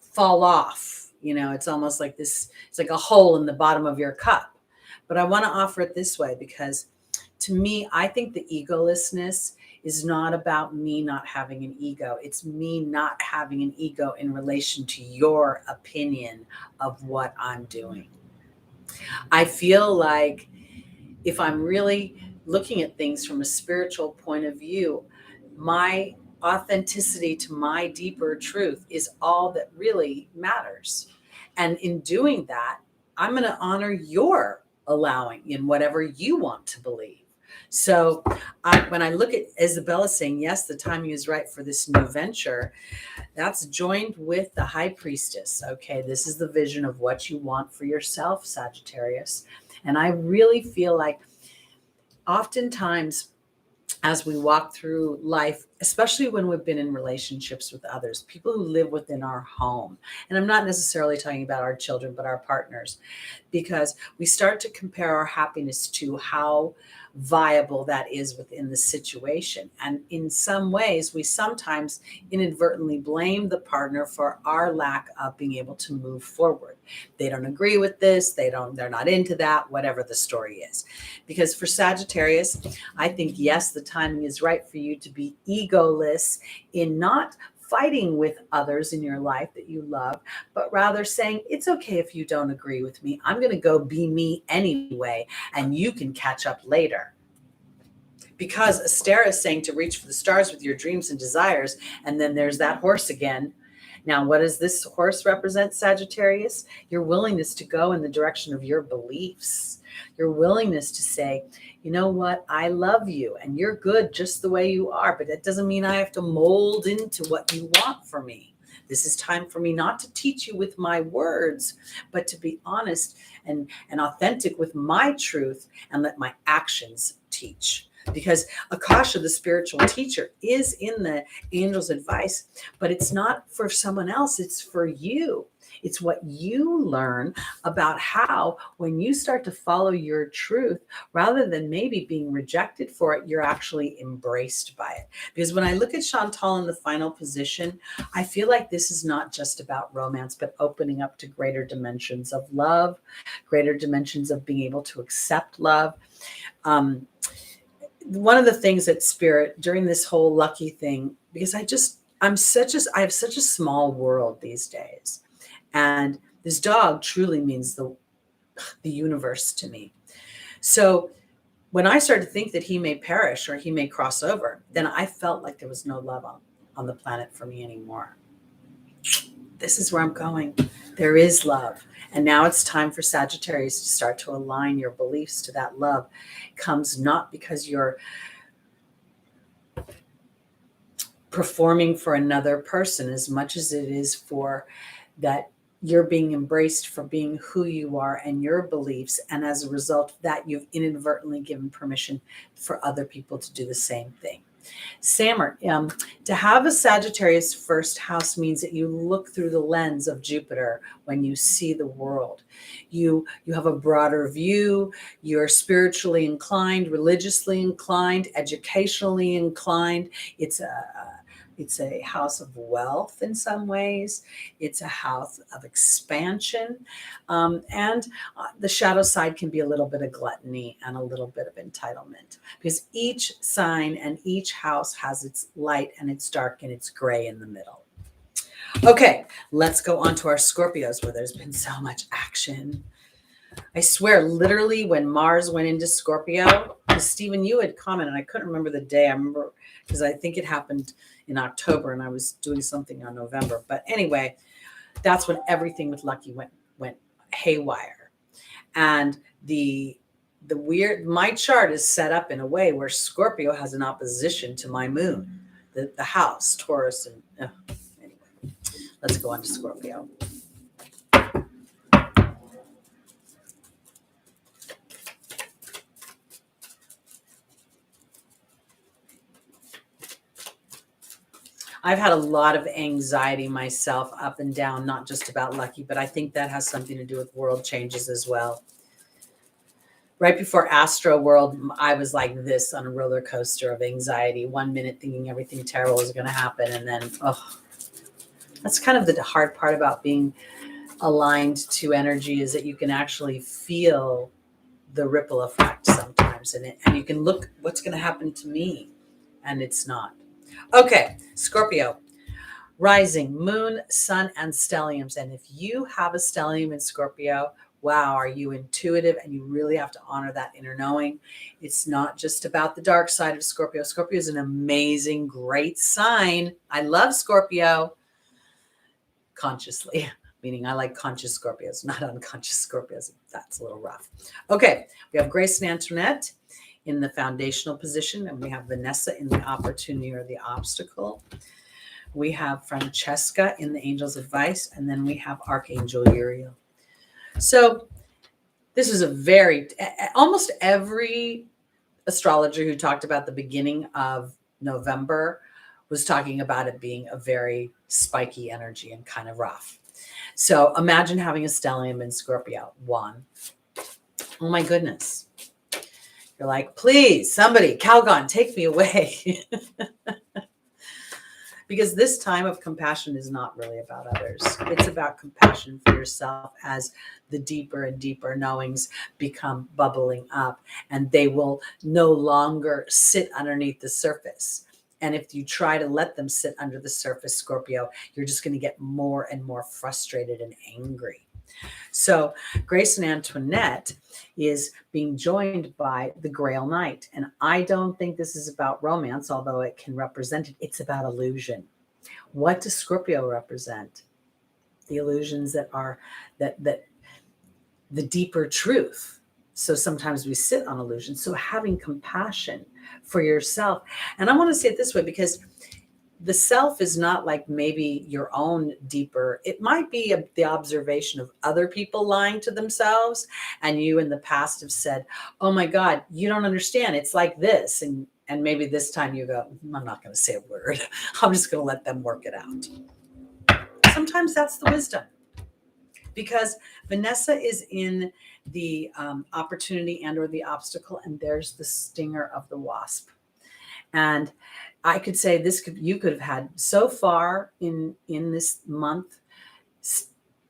fall off. You know, it's almost like this, it's like a hole in the bottom of your cup. But I want to offer it this way because to me, I think the egolessness is not about me not having an ego. It's me not having an ego in relation to your opinion of what I'm doing. I feel like if I'm really looking at things from a spiritual point of view, my authenticity to my deeper truth is all that really matters. And in doing that, I'm going to honor your allowing in whatever you want to believe. So when I look at Isabella saying, yes, the timing is right for this new venture, that's joined with the high priestess. Okay, this is the vision of what you want for yourself, Sagittarius. And I really feel like oftentimes as we walk through life, especially when we've been in relationships with others, people who live within our home, and I'm not necessarily talking about our children, but our partners, because we start to compare our happiness to how viable that is within the situation. And in some ways, we sometimes inadvertently blame the partner for our lack of being able to move forward. They don't agree with this. They're not into that, whatever the story is. Because for Sagittarius, I think, yes, the timing is right for you to be egoless in not fighting with others in your life that you love, but rather saying, it's okay if you don't agree with me. I'm going to go be me anyway, and you can catch up later. Because Astera is saying to reach for the stars with your dreams and desires, and then there's that horse again. Now, what does this horse represent, Sagittarius? Your willingness to go in the direction of your beliefs. Your willingness to say, you know what, I love you and you're good just the way you are, but that doesn't mean I have to mold into what you want for me. This is time for me not to teach you with my words, but to be honest and authentic with my truth and let my actions teach. Because Akasha, the spiritual teacher, is in the angel's advice, but it's not for someone else. It's for you. It's what you learn about how, when you start to follow your truth, rather than maybe being rejected for it, you're actually embraced by it. Because when I look at Chantal in the final position, I feel like this is not just about romance, but opening up to greater dimensions of love, greater dimensions of being able to accept love. One of the things that Spirit during this whole lucky thing, because I have such a small world these days. And this dog truly means the universe to me. So when I started to think that he may perish or he may cross over, then I felt like there was no love on the planet for me anymore. This is where I'm going. There is love. And now it's time for Sagittarius to start to align your beliefs to that love. It comes not because you're performing for another person as much as it is for that you're being embraced for being who you are and your beliefs. And as a result of that, you've inadvertently given permission for other people to do the same thing. Sammer, to have a Sagittarius first house means that you look through the lens of Jupiter when you see the world. You have a broader view. You're spiritually inclined, religiously inclined, educationally inclined. It's a house of wealth in some ways. It's a house of expansion. And the shadow side can be a little bit of gluttony and a little bit of entitlement, because each sign and each house has its light and its dark and its gray in the middle. Okay, let's go on to our Scorpios, where there's been so much action. I swear, literally, when Mars went into Scorpio, Stephen, you had commented, I couldn't remember the day. I remember because I think it happened in October and I was doing something on November. But anyway, that's when everything with Lucky went haywire. And the weird, my chart is set up in a way where Scorpio has an opposition to my moon, the house, Taurus, and anyway, let's go on to Scorpio. I've had a lot of anxiety myself up and down, not just about Lucky, but I think that has something to do with world changes as well. Right before Astro World, I was like this on a roller coaster of anxiety. 1 minute thinking everything terrible is going to happen. And then, that's kind of the hard part about being aligned to energy, is that you can actually feel the ripple effect sometimes. And you can look, what's going to happen to me? And it's not. Okay, Scorpio, rising, moon, sun, and stelliums. And if you have a stellium in Scorpio, wow, are you intuitive? And you really have to honor that inner knowing. It's not just about the dark side of Scorpio. Scorpio is an amazing, great sign. I love Scorpio consciously, meaning I like conscious Scorpios, not unconscious Scorpios. That's a little rough. Okay, we have Grace and Antoinette in the foundational position, and we have Vanessa in the opportunity or the obstacle. We have Francesca in the angel's advice, and then we have Archangel Uriel. So this is almost every astrologer who talked about the beginning of November was talking about it being a very spiky energy and kind of rough. So imagine having a stellium in Scorpio. Oh my goodness. You're like, please, somebody, Calgon, take me away. Because this time of compassion is not really about others. It's about compassion for yourself as the deeper and deeper knowings become bubbling up, and they will no longer sit underneath the surface. And if you try to let them sit under the surface, Scorpio, you're just going to get more and more frustrated and angry. So Grace and Antoinette is being joined by the Grail Knight. And I don't think this is about romance, although it can represent it. It's about illusion. What does Scorpio represent? The illusions that are that the deeper truth. So sometimes we sit on illusions. So having compassion for yourself. And I want to say it this way, because the self is not like maybe your own deeper. It might be the observation of other people lying to themselves. And you in the past have said, oh my God, you don't understand. It's like this. And maybe this time you go, I'm not going to say a word. I'm just going to let them work it out. Sometimes that's the wisdom. Because Vanessa is in the opportunity and or the obstacle. And there's the stinger of the wasp. And I could say you could have had so far in this month,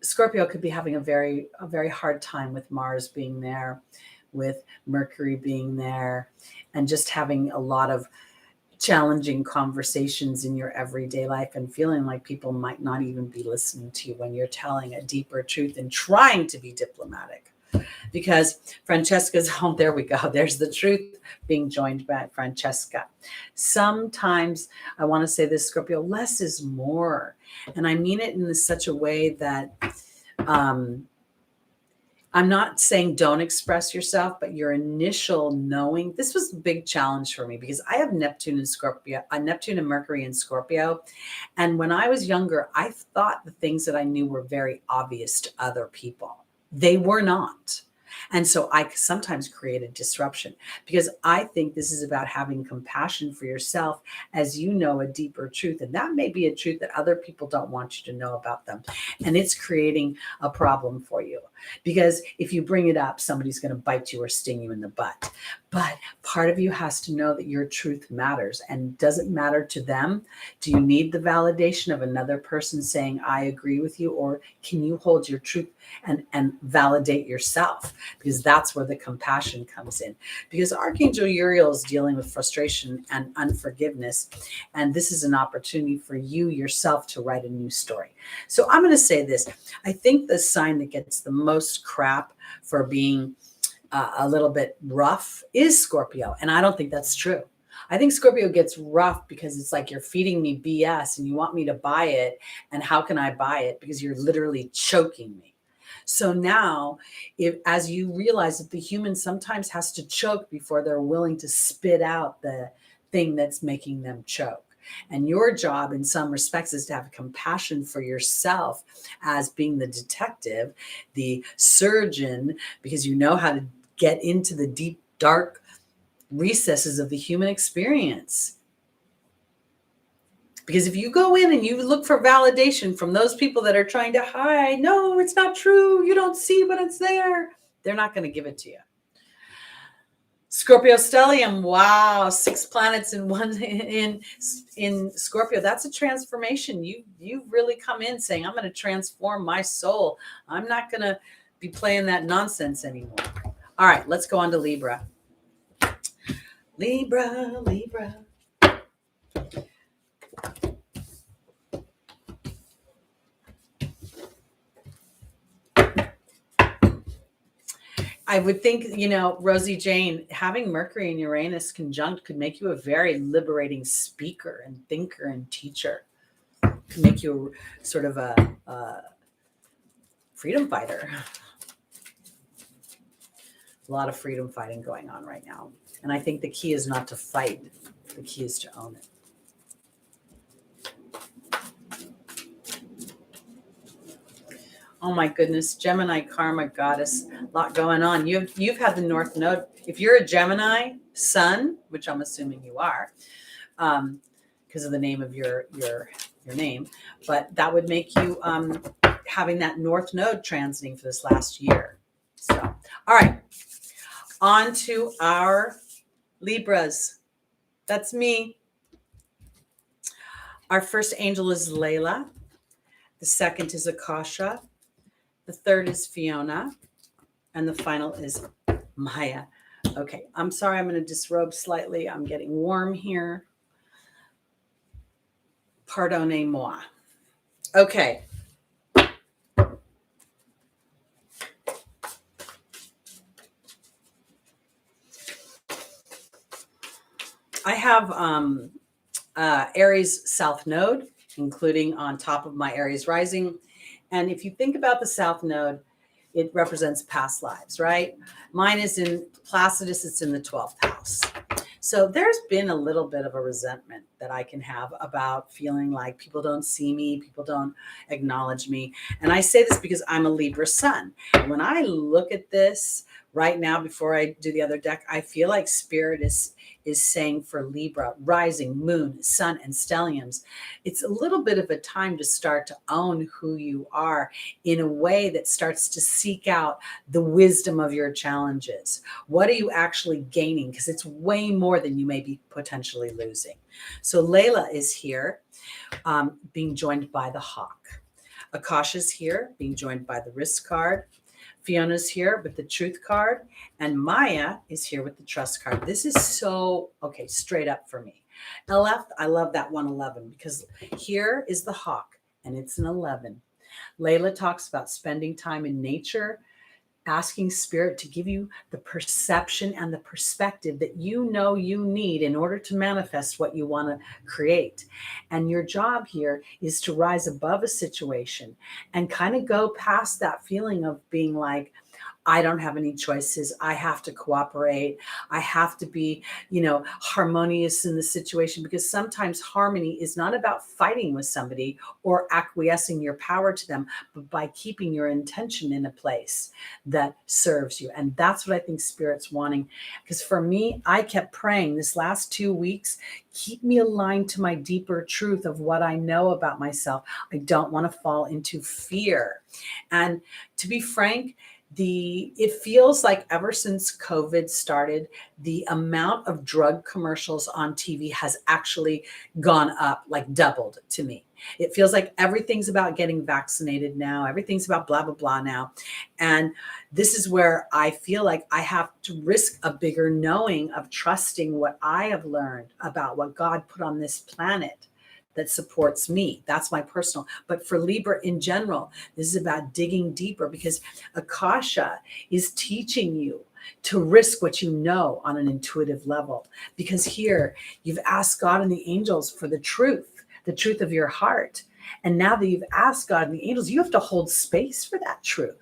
Scorpio could be having a very hard time with Mars being there, with Mercury being there, and just having a lot of challenging conversations in your everyday life and feeling like people might not even be listening to you when you're telling a deeper truth and trying to be diplomatic. Because Francesca's home, there we go. There's the truth being joined by Francesca. Sometimes I want to say this, Scorpio, less is more. And I mean it in such a way that I'm not saying don't express yourself, but your initial knowing. This was a big challenge for me because I have Neptune and Scorpio, Neptune and Mercury in Scorpio. And when I was younger, I thought the things that I knew were very obvious to other people. They were not. And so I sometimes create a disruption because I think this is about having compassion for yourself as you know a deeper truth. And that may be a truth that other people don't want you to know about them. And it's creating a problem for you because if you bring it up, somebody's going to bite you or sting you in the butt. But part of you has to know that your truth matters. And does it matter to them? Do you need the validation of another person saying, I agree with you? Or can you hold your truth and validate yourself? Because that's where the compassion comes in. Because Archangel Uriel is dealing with frustration and unforgiveness. And this is an opportunity for you yourself to write a new story. So I'm going to say this. I think the sign that gets the most crap for being a little bit rough is Scorpio. And I don't think that's true. I think Scorpio gets rough because it's like you're feeding me BS and you want me to buy it. And how can I buy it? Because you're literally choking me. So now, as you realize that the human sometimes has to choke before they're willing to spit out the thing that's making them choke. And your job in some respects is to have compassion for yourself as being the detective, the surgeon, because you know how to get into the deep, dark recesses of the human experience. Because if you go in and you look for validation from those people that are trying to hide, no, it's not true, you don't see, but it's there, they're not going to give it to you. Scorpio stellium, wow, 6 planets in one in Scorpio. That's a transformation. You really come in saying, I'm going to transform my soul. I'm not going to be playing that nonsense anymore. All right, let's go on to Libra. Libra. I would think, Rosie Jane, having Mercury and Uranus conjunct could make you a very liberating speaker and thinker and teacher. Could make you sort of a freedom fighter. A lot of freedom fighting going on right now. And I think the key is not to fight. The key is to own it. Oh my goodness, Gemini karma goddess, a lot going on. You've had the North Node. If you're a Gemini Sun, which I'm assuming you are, because of the name of your name, but that would make you having that North Node transiting for this last year. So, all right, on to our Libras. That's me. Our first angel is Layla. The second is Akasha. The third is Fiona. And the final is Maya. Okay, I'm sorry, I'm going to disrobe slightly. I'm getting warm here. Pardonnez-moi. Okay. I have Aries South Node, including on top of my Aries rising. And if you think about the South Node, it represents past lives, right? Mine is in Placidus, it's in the 12th house. So there's been a little bit of a resentment that I can have about feeling like people don't see me, people don't acknowledge me. And I say this because I'm a Libra sun. When I look at this right now, before I do the other deck, I feel like Spirit is saying for Libra, rising, moon, sun, and stelliums, it's a little bit of a time to start to own who you are in a way that starts to seek out the wisdom of your challenges. What are you actually gaining? Because it's way more than you may be potentially losing. So Layla is here, being joined by the hawk. Akasha's here, being joined by the risk card. Fiona's here with the truth card, and Maya is here with the trust card. This is so, okay, straight up for me. LF, I love that 111 because here is the hawk and it's an 11. Layla talks about spending time in nature, asking Spirit to give you the perception and the perspective that you know you need in order to manifest what you want to create. And your job here is to rise above a situation and kind of go past that feeling of being like, I don't have any choices. I have to cooperate. I have to be, harmonious in the situation, because sometimes harmony is not about fighting with somebody or acquiescing your power to them, but by keeping your intention in a place that serves you. And that's what I think Spirit's wanting. Because for me, I kept praying this last 2 weeks, keep me aligned to my deeper truth of what I know about myself. I don't want to fall into fear. And to be frank, it feels like ever since COVID started, the amount of drug commercials on TV has actually gone up, like doubled to me. It feels like everything's about getting vaccinated now. Everything's about blah, blah, blah now. And this is where I feel like I have to risk a bigger knowing of trusting what I have learned about what God put on this planet that supports me. That's my personal. But for Libra in general, this is about digging deeper, because Akasha is teaching you to risk what you know on an intuitive level. Because here you've asked God and the angels for the truth of your heart. And now that you've asked God and the angels, you have to hold space for that truth.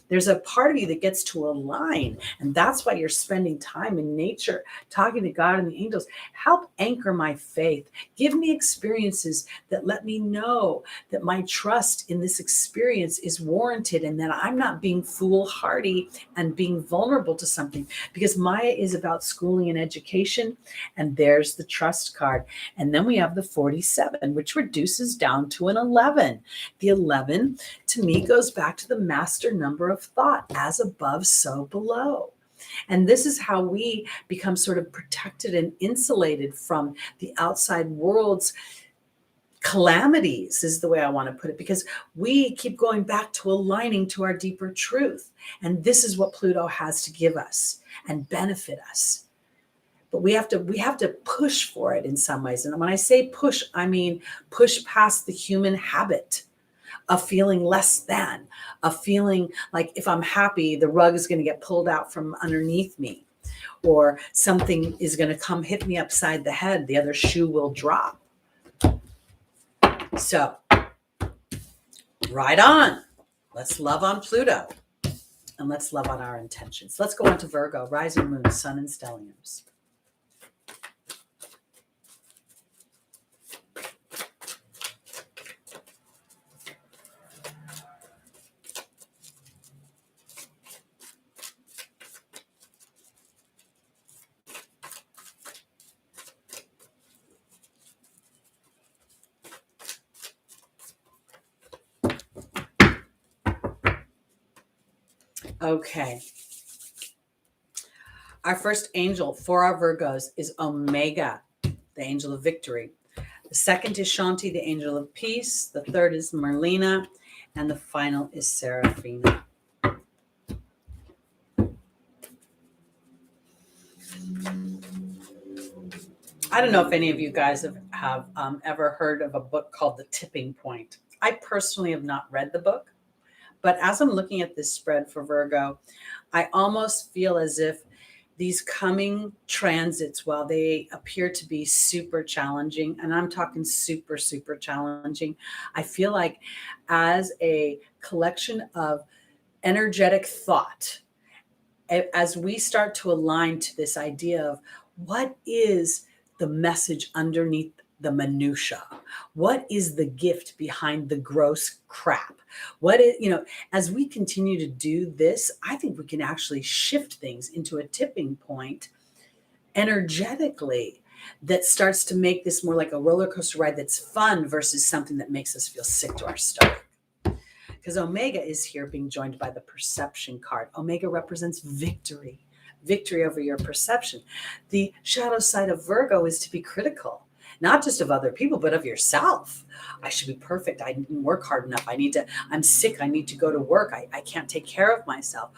There's a part of you that gets to align. And that's why you're spending time in nature, talking to God and the angels. Help anchor my faith. Give me experiences that let me know that my trust in this experience is warranted, and that I'm not being foolhardy and being vulnerable to something. Because Maya is about schooling and education. And there's the trust card. And then we have the 47, which reduces down to an 11. The 11 to me goes back to the master number of thought, as above, so below. And this is how we become sort of protected and insulated from the outside world's calamities, is the way I want to put it, because we keep going back to aligning to our deeper truth. And this is what Pluto has to give us and benefit us. But we have to push for it in some ways. And when I say push, I mean push past the human habit of feeling less than, of feeling like if I'm happy, the rug is going to get pulled out from underneath me, or something is going to come hit me upside the head, the other shoe will drop. So, right on. Let's love on Pluto, and let's love on our intentions. Let's go on to Virgo, rising, moon, sun, and stelliums. Okay. Our first angel for our Virgos is Omega, the angel of victory. The second is Shanti, the angel of peace. The third is Merlina. And the final is Seraphina. I don't know if any of you guys have ever heard of a book called The Tipping Point. I personally have not read the book. But as I'm looking at this spread for Virgo, I almost feel as if these coming transits, while they appear to be super challenging, and I'm talking super, super challenging, I feel like as a collection of energetic thought, as we start to align to this idea of what is the message underneath the minutia, what is the gift behind the gross crap, what is, as we continue to do this, I think we can actually shift things into a tipping point energetically that starts to make this more like a roller coaster ride that's fun versus something that makes us feel sick to our stomach. Because Omega is here being joined by the perception card. Omega represents victory over your perception. The shadow side of Virgo is to be critical, not just of other people, but of yourself. I should be perfect. I didn't work hard enough. I'm sick. I need to go to work. I can't take care of myself.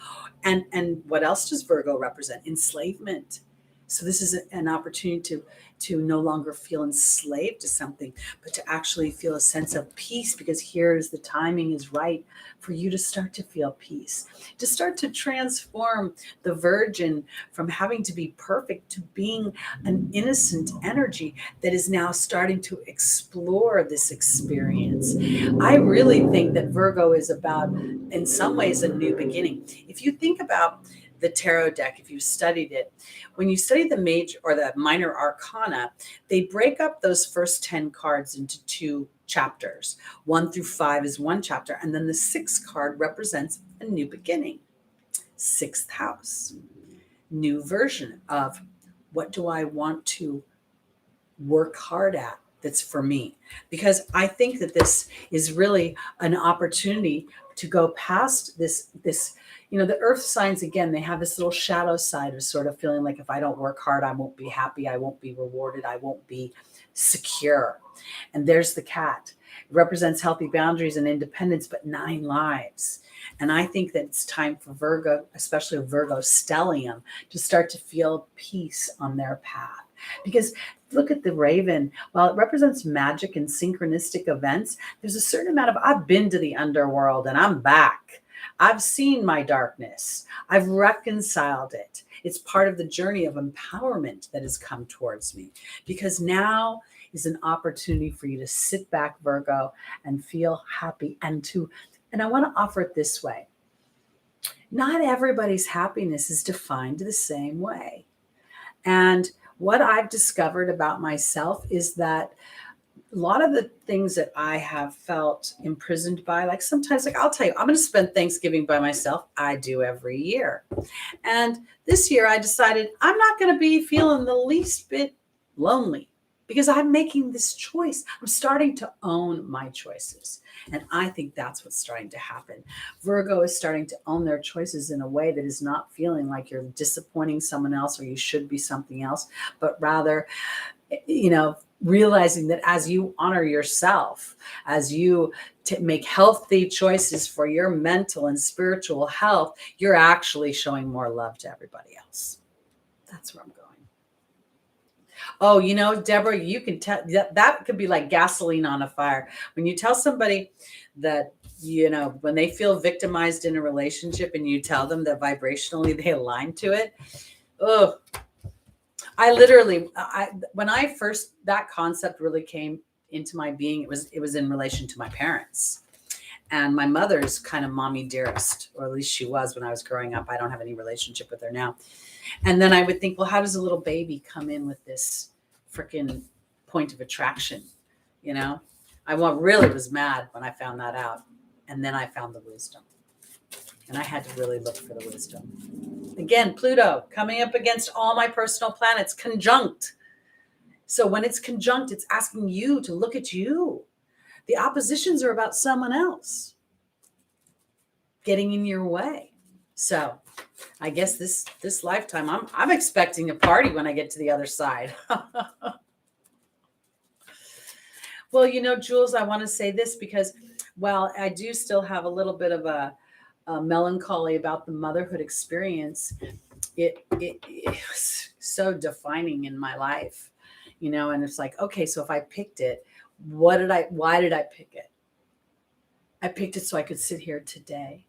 And what else does Virgo represent? Enslavement. So this is an opportunity to no longer feel enslaved to something, but to actually feel a sense of peace, because here's the timing is right for you to start to feel peace, to start to transform the virgin from having to be perfect to being an innocent energy that is now starting to explore this experience. I really think that Virgo is about, in some ways, a new beginning. If you think about the tarot deck, if you studied it, when you study the major or the minor arcana, they break up those first 10 cards into 2 chapters. 1 through 5 is one chapter, and then the 6th card represents a new beginning. 6th house, new version of what do I want to work hard at that's for me. Because I think that this is really an opportunity to go past this, the earth signs, again, they have this little shadow side of sort of feeling like if I don't work hard, I won't be happy, I won't be rewarded, I won't be secure. And there's the cat. It represents healthy boundaries and independence, but 9 lives. And I think that it's time for Virgo, especially Virgo stellium, to start to feel peace on their path. Because look at the raven. While it represents magic and synchronistic events, there's a certain amount of, I've been to the underworld and I'm back. I've seen my darkness. I've reconciled it. It's part of the journey of empowerment that has come towards me, because now is an opportunity for you to sit back, Virgo, and feel happy. And I want to offer it this way. Not everybody's happiness is defined the same way. And what I've discovered about myself is that a lot of the things that I have felt imprisoned by, like sometimes, like I'll tell you, I'm going to spend Thanksgiving by myself. I do every year. And this year I decided I'm not going to be feeling the least bit lonely, because I'm making this choice. I'm starting to own my choices. And I think that's what's starting to happen. Virgo is starting to own their choices in a way that is not feeling like you're disappointing someone else or you should be something else, but rather, realizing that as you honor yourself, as you make healthy choices for your mental and spiritual health, you're actually showing more love to everybody else. That's where I'm going. Oh, Deborah, you can tell that could be like gasoline on a fire. When you tell somebody that, when they feel victimized in a relationship and you tell them that vibrationally they align to it, when I first, that concept really came into my being, it was in relation to my parents. And my mother's kind of mommy dearest, or at least she was when I was growing up. I don't have any relationship with her now. And then I would think, well, how does a little baby come in with this freaking point of attraction? I really was mad when I found that out. And then I found the wisdom. And I had to really look for the wisdom. Again, Pluto coming up against all my personal planets, conjunct. So when it's conjunct, it's asking you to look at you. The oppositions are about someone else getting in your way. So I guess this lifetime, I'm expecting a party when I get to the other side. Well, Jules, I want to say this, because while I do still have a little bit of a melancholy about the motherhood experience, it was so defining in my life, and it's like, okay, so if I picked it, why did I pick it? I picked it so I could sit here today.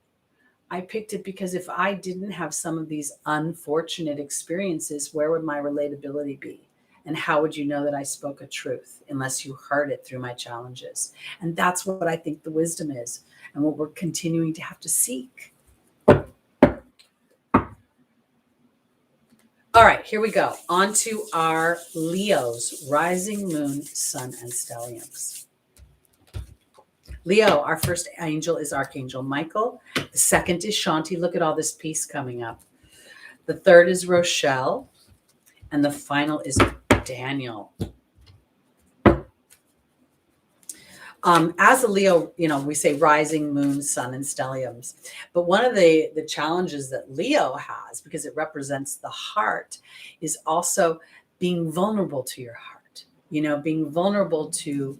I picked it because if I didn't have some of these unfortunate experiences, where would my relatability be? And how would you know that I spoke a truth unless you heard it through my challenges? And that's what I think the wisdom is, and what we're continuing to have to seek. All right, here we go. On to our Leos, rising, moon, sun, and stelliums. Leo, our first angel is Archangel Michael. The second is Shanti. Look at all this peace coming up. The third is Rochelle. And the final is Daniel. As a Leo, we say rising, moon, sun, and stelliums. But one of the challenges that Leo has, because it represents the heart, is also being vulnerable to your heart. Being vulnerable to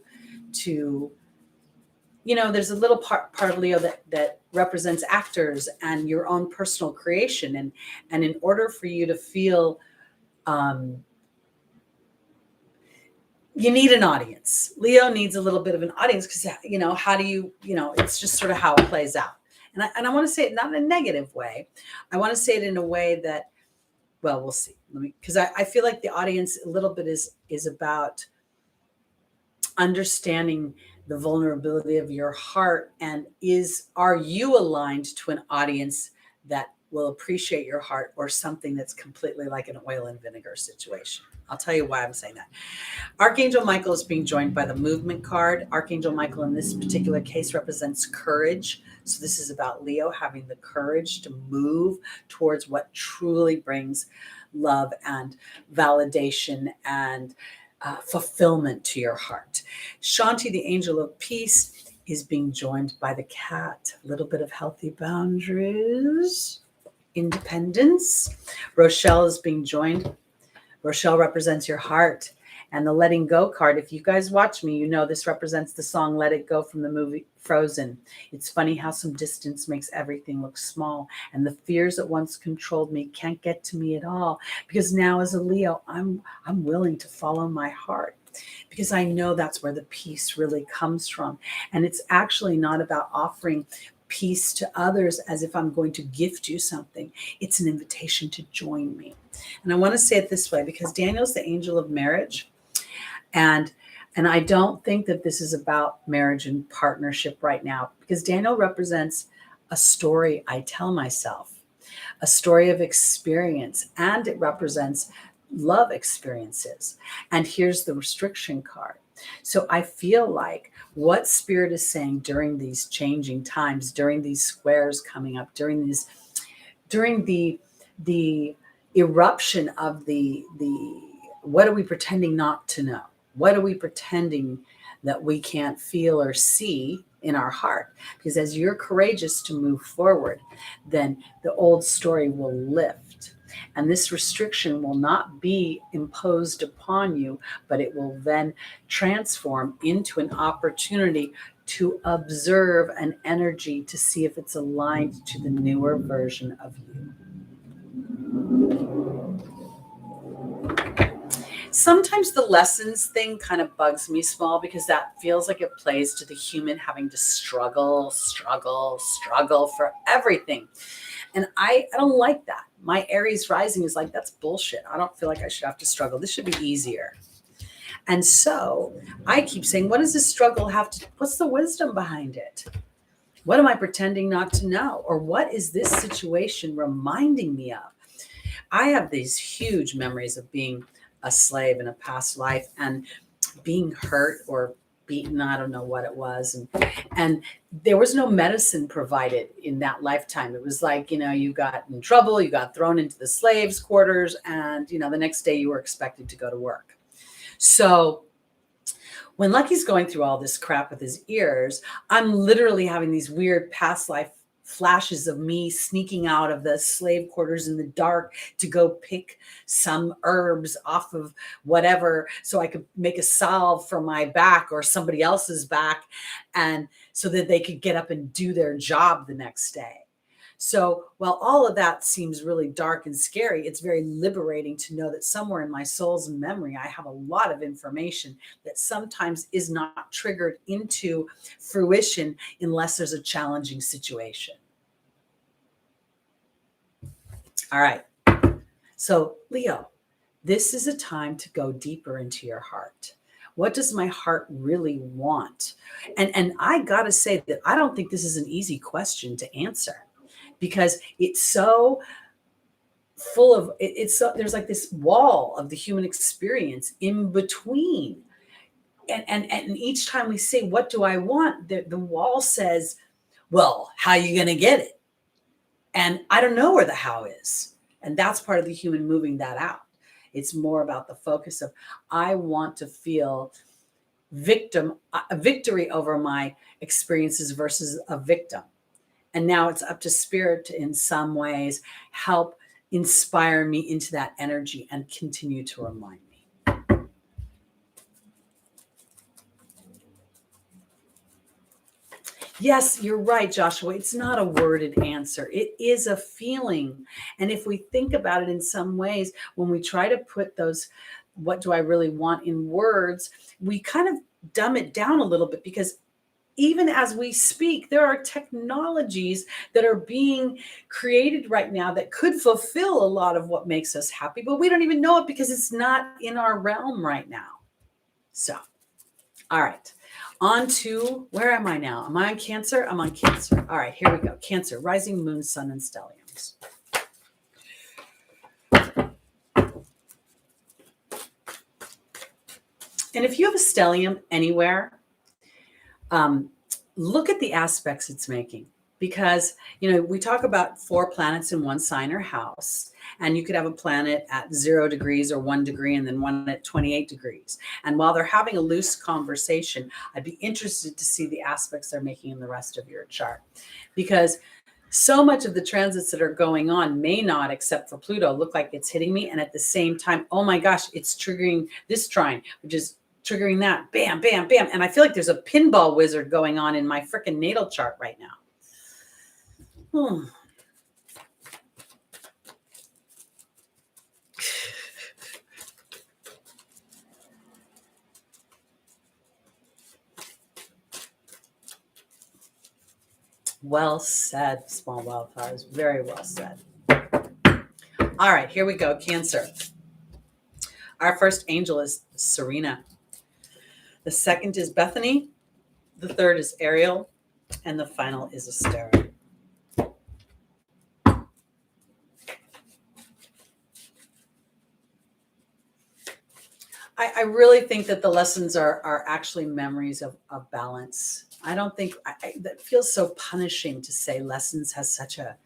there's a little part of Leo that represents actors and your own personal creation. And in order for you to feel You need an audience. Leo needs a little bit of an audience because, how do you, it's just sort of how it plays out. And I want to say it not in a negative way. I want to say it in a way that, well, we'll see. Because I feel like the audience a little bit is about understanding the vulnerability of your heart, and are you aligned to an audience that will appreciate your heart, or something that's completely like an oil and vinegar situation. I'll tell you why I'm saying that. Archangel Michael is being joined by the movement card. Archangel Michael in this particular case represents courage. So this is about Leo having the courage to move towards what truly brings love and validation and fulfillment to your heart. Shanti, the angel of peace, is being joined by the cat. A little bit of healthy boundaries, independence. Rochelle is being joined. Rochelle represents your heart. And the letting go card, if you guys watch me, you know this represents the song Let It Go from the movie Frozen. It's funny how some distance makes everything look small. And the fears that once controlled me can't get to me at all. Because now as a Leo, I'm willing to follow my heart. Because I know that's where the peace really comes from. And it's actually not about offering peace to others as if I'm going to gift you something. It's an invitation to join me. And I want to say it this way, because Daniel's the angel of marriage. And I don't think that this is about marriage and partnership right now, because Daniel represents a story I tell myself, a story of experience, and it represents love experiences. And here's the restriction card. So I feel like what Spirit is saying during these changing times, during these squares coming up, during the eruption of the what are we pretending not to know? What are we pretending that we can't feel or see in our heart? Because as you're courageous to move forward, then the old story will lift. And this restriction will not be imposed upon you, but it will then transform into an opportunity to observe an energy to see if it's aligned to the newer version of you. Sometimes the lessons thing kind of bugs me small, because that feels like it plays to the human having to struggle for everything. And I don't like that. My Aries rising is like, that's bullshit. I don't feel like I should have to struggle. This should be easier. And so I keep saying, what does this struggle have to, what's the wisdom behind it? What am I pretending not to know? Or what is this situation reminding me of? I have these huge memories of being a slave in a past life and being hurt or beaten. I don't know what it was. And there was no medicine provided in that lifetime. It was like, you got in trouble, you got thrown into the slaves' quarters, and, the next day you were expected to go to work. So when Lucky's going through all this crap with his ears, I'm literally having these weird past life flashes of me sneaking out of the slave quarters in the dark to go pick some herbs off of whatever so I could make a salve for my back or somebody else's back, and so that they could get up and do their job the next day. So while all of that seems really dark and scary, it's very liberating to know that somewhere in my soul's memory, I have a lot of information that sometimes is not triggered into fruition unless there's a challenging situation. All right. So Leo, this is a time to go deeper into your heart. What does my heart really want? And I got to say that I don't think this is an easy question to answer, because it's so full of there's like this wall of the human experience in between. And each time we say, what do I want? The wall says, well, how are you going to get it? And I don't know where the how is. And that's part of the human moving that out. It's more about the focus of, I want to feel a victory over my experiences versus a victim. And now it's up to Spirit to, in some ways, help inspire me into that energy and continue to remind me. Yes, you're right, Joshua. It's not a worded answer. It is a feeling. And if we think about it in some ways, when we try to put those, what do I really want in words, we kind of dumb it down a little bit, because even as we speak, there are technologies that are being created right now that could fulfill a lot of what makes us happy, but we don't even know it because it's not in our realm right now. So, all right. On to, where am I now? Am I on Cancer? I'm on Cancer. All right, here we go. Cancer, rising, moon, sun, and stelliums. And if you have a stellium anywhere, look at the aspects it's making, because, we talk about 4 planets in one sign or house, and you could have a planet at 0 degrees or 1 degree and then one at 28 degrees. And while they're having a loose conversation, I'd be interested to see the aspects they're making in the rest of your chart, because so much of the transits that are going on may not, except for Pluto, look like it's hitting me. And at the same time, oh my gosh, it's triggering this trine, which is triggering that. Bam, bam, bam. And I feel like there's a pinball wizard going on in my freaking natal chart right now. Well said, small wildflowers. Very well said. All right, here we go. Cancer. Our first angel is Serena. The second is Bethany. The third is Ariel. And the final is Astera. I really think that the lessons are actually memories of balance. I don't think that feels so punishing to say lessons has such a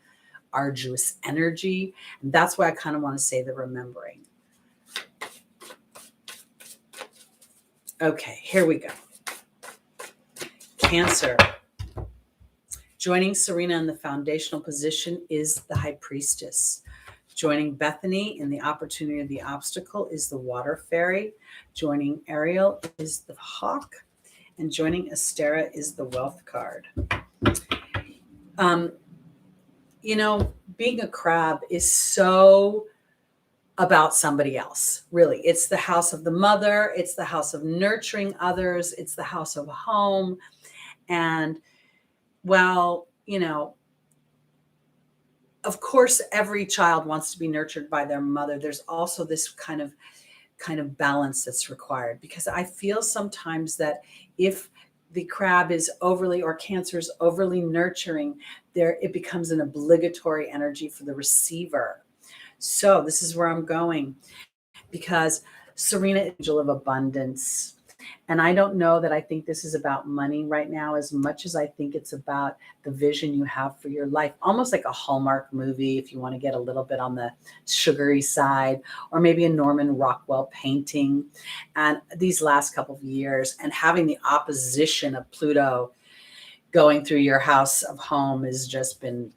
arduous energy. And that's why I kind of want to say the remembering. Okay, here we go. Cancer. Joining Serena in the foundational position is the High Priestess. Joining Bethany in the opportunity of the obstacle is the Water Fairy. Joining Ariel is the Hawk. And joining Astera is the Wealth card. Being a crab is so about somebody else, really. It's the house of the mother. It's the house of nurturing others. It's the house of home. And, well, of course, every child wants to be nurtured by their mother. There's also this kind of balance that's required, because I feel sometimes that if the crab is overly, or Cancer is overly nurturing, it becomes an obligatory energy for the receiver. So this is where I'm going, because Serena is angel of abundance. And I don't know that I think this is about money right now as much as I think it's about the vision you have for your life. Almost like a Hallmark movie, if you want to get a little bit on the sugary side, or maybe a Norman Rockwell painting. And these last couple of years, and having the opposition of Pluto going through your house of home has just been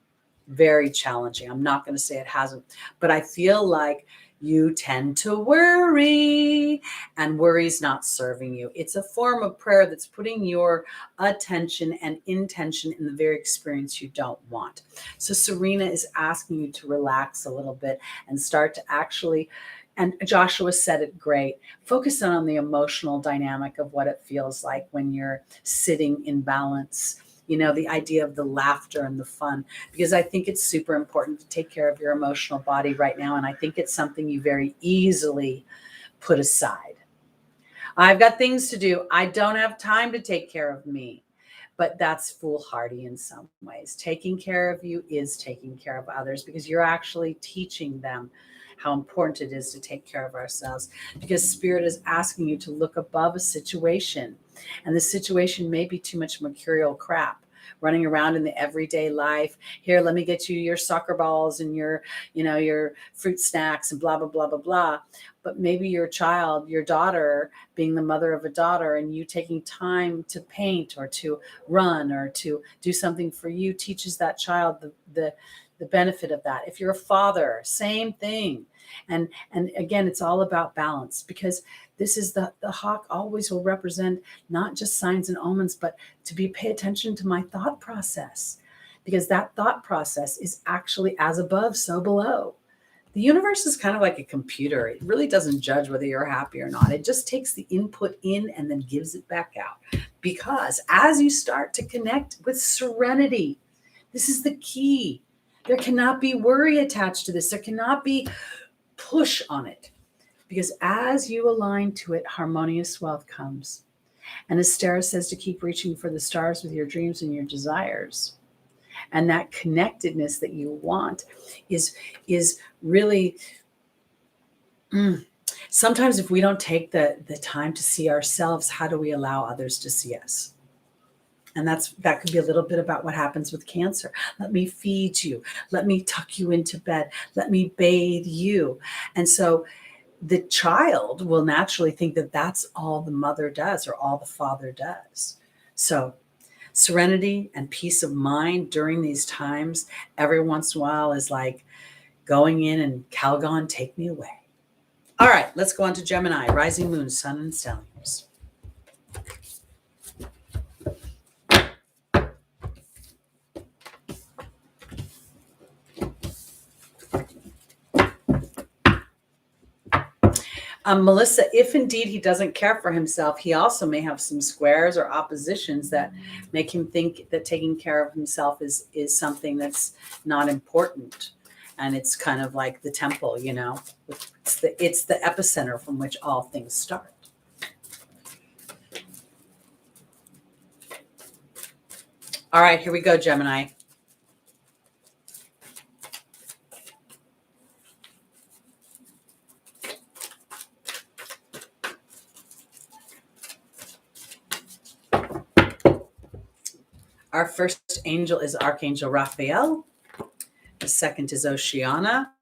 very challenging. I'm not going to say it hasn't, but I feel like you tend to worry, and worry's not serving you. It's a form of prayer that's putting your attention and intention in the very experience you don't want. So Serena is asking you to relax a little bit and start to actually, and Joshua said it great, focus on the emotional dynamic of what it feels like when you're sitting in balance. The idea of the laughter and the fun, because I think it's super important to take care of your emotional body right now. And I think it's something you very easily put aside. I've got things to do. I don't have time to take care of me. But that's foolhardy in some ways. Taking care of you is taking care of others, because you're actually teaching them how important it is to take care of ourselves, because Spirit is asking you to look above a situation. And the situation may be too much mercurial crap running around in the everyday life. Here, let me get you your soccer balls and your fruit snacks and blah, blah, blah, blah, blah. But maybe your child, your daughter, being the mother of a daughter, and you taking time to paint or to run or to do something for you, teaches that child the the benefit of that. If you're a father, same thing. And again, it's all about balance, because this is the hawk always will represent not just signs and omens, but to pay attention to my thought process, because that thought process is actually as above, so below. The universe is kind of like a computer. It really doesn't judge whether you're happy or not. It just takes the input in and then gives it back out. Because as you start to connect with serenity, this is the key. There cannot be worry attached to this. There cannot be push on it. Because as you align to it, harmonious wealth comes. And as Tara says, to keep reaching for the stars with your dreams and your desires. And that connectedness that you want is really, sometimes if we don't take the time to see ourselves, how do we allow others to see us? And that could be a little bit about what happens with Cancer. Let me feed you. Let me tuck you into bed. Let me bathe you. And so the child will naturally think that that's all the mother does or all the father does. So serenity and peace of mind during these times, every once in a while, is like going in and Calgon, take me away. All right, let's go on to Gemini, rising moon, sun, and stelliums. Melissa, if indeed he doesn't care for himself, he also may have some squares or oppositions that make him think that taking care of himself is something that's not important. And it's kind of like the temple, you know, it's the epicenter from which all things start. All right, here we go, Gemini. Our first angel is Archangel Raphael. The second is Oceana.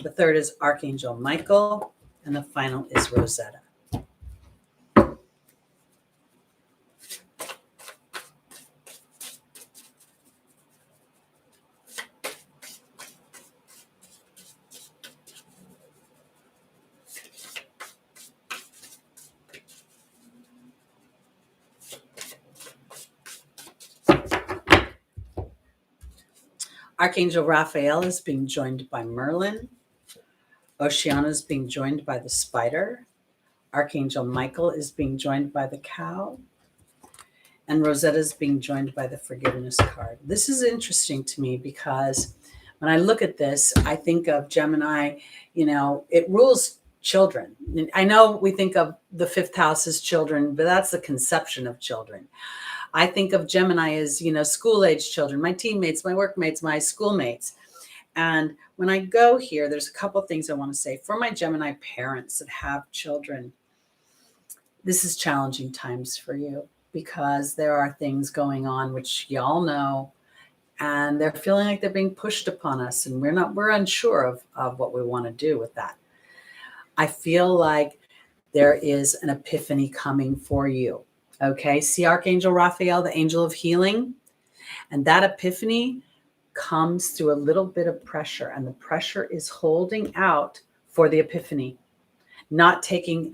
The third is Archangel Michael. And the final is Rosetta. Archangel Raphael is being joined by Merlin. Oceana is being joined by the spider. Archangel Michael is being joined by the cow. And Rosetta is being joined by the forgiveness card. This is interesting to me because when I look at this, I think of Gemini, you know, it rules children. I know we think of the fifth house as children, but that's the conception of children. I think of Gemini as, you know, school-age children, my teammates, my workmates, my schoolmates. And when I go here, there's a couple of things I want to say. For my Gemini parents that have children, this is challenging times for you because there are things going on which y'all know, and they're feeling like they're being pushed upon us, and we're unsure of what we want to do with that. I feel like there is an epiphany coming for you. Okay, see Archangel Raphael, the angel of healing, and that epiphany comes through a little bit of pressure, and the pressure is holding out for the epiphany, not taking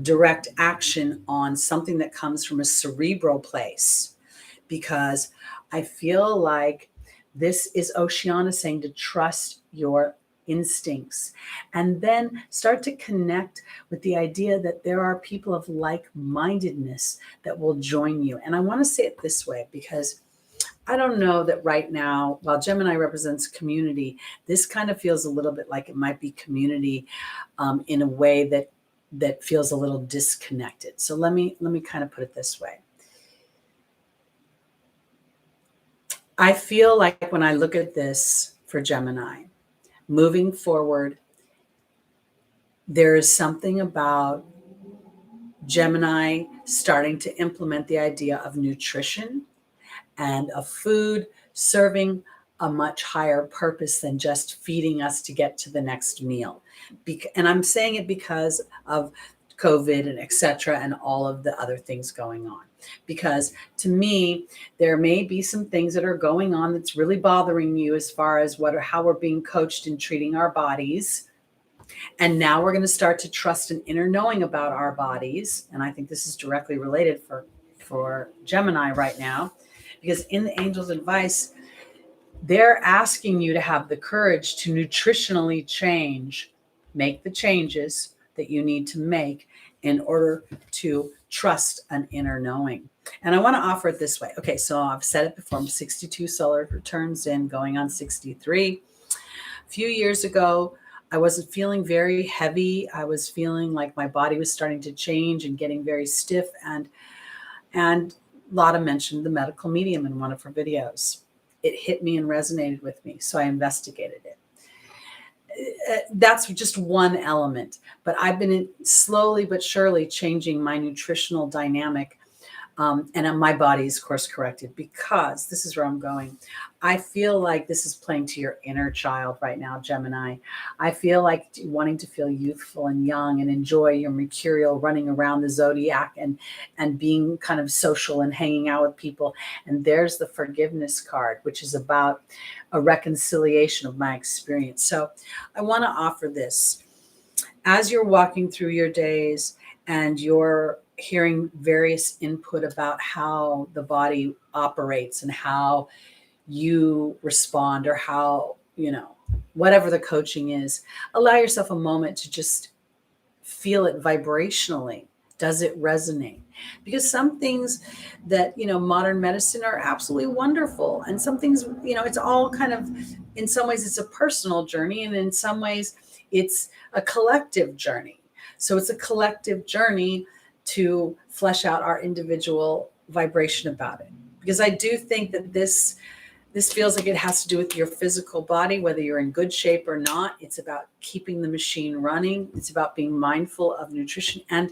direct action on something that comes from a cerebral place, because I feel like this is Oceana saying to trust your instincts and then start to connect with the idea that there are people of like-mindedness that will join you. And I want to say it this way because I don't know that right now, while Gemini represents community, this kind of feels a little bit like it might be community in a way that feels a little disconnected. So let me kind of put it this way. I feel like when I look at this for Gemini, moving forward, there is something about Gemini starting to implement the idea of nutrition and of food serving a much higher purpose than just feeding us to get to the next meal. And I'm saying it because of COVID and etc. and all of the other things going on. Because to me, there may be some things that are going on that's really bothering you as far as how we're being coached in treating our bodies. And now we're going to start to trust an inner knowing about our bodies. And I think this is directly related for Gemini right now, because in the angel's advice, they're asking you to have the courage to nutritionally make the changes that you need to make in order to trust an inner knowing. And I want to offer it this way. Okay, so I've said it before, I'm 62 solar returns in, going on 63. A few years ago, I wasn't feeling very heavy. I was feeling like my body was starting to change and getting very stiff. And Lotta mentioned the medical medium in one of her videos. It hit me and resonated with me, so I investigated it. That's just one element, but I've been slowly but surely changing my nutritional dynamic. And my body is course corrected, because this is where I'm going. I feel like this is playing to your inner child right now, Gemini. I feel like wanting to feel youthful and young and enjoy your mercurial running around the zodiac and being kind of social and hanging out with people. And there's the forgiveness card, which is about a reconciliation of my experience. So I want to offer this. As you're walking through your days and you're hearing various input about how the body operates and how you respond, or how, whatever the coaching is, allow yourself a moment to just feel it vibrationally. Does it resonate? Because some things that, modern medicine are absolutely wonderful. And some things, it's all kind of, in some ways it's a personal journey, and in some ways it's a collective journey. So it's a collective journey to flesh out our individual vibration about it. Because I do think that this feels like it has to do with your physical body, whether you're in good shape or not. It's about keeping the machine running. It's about being mindful of nutrition. And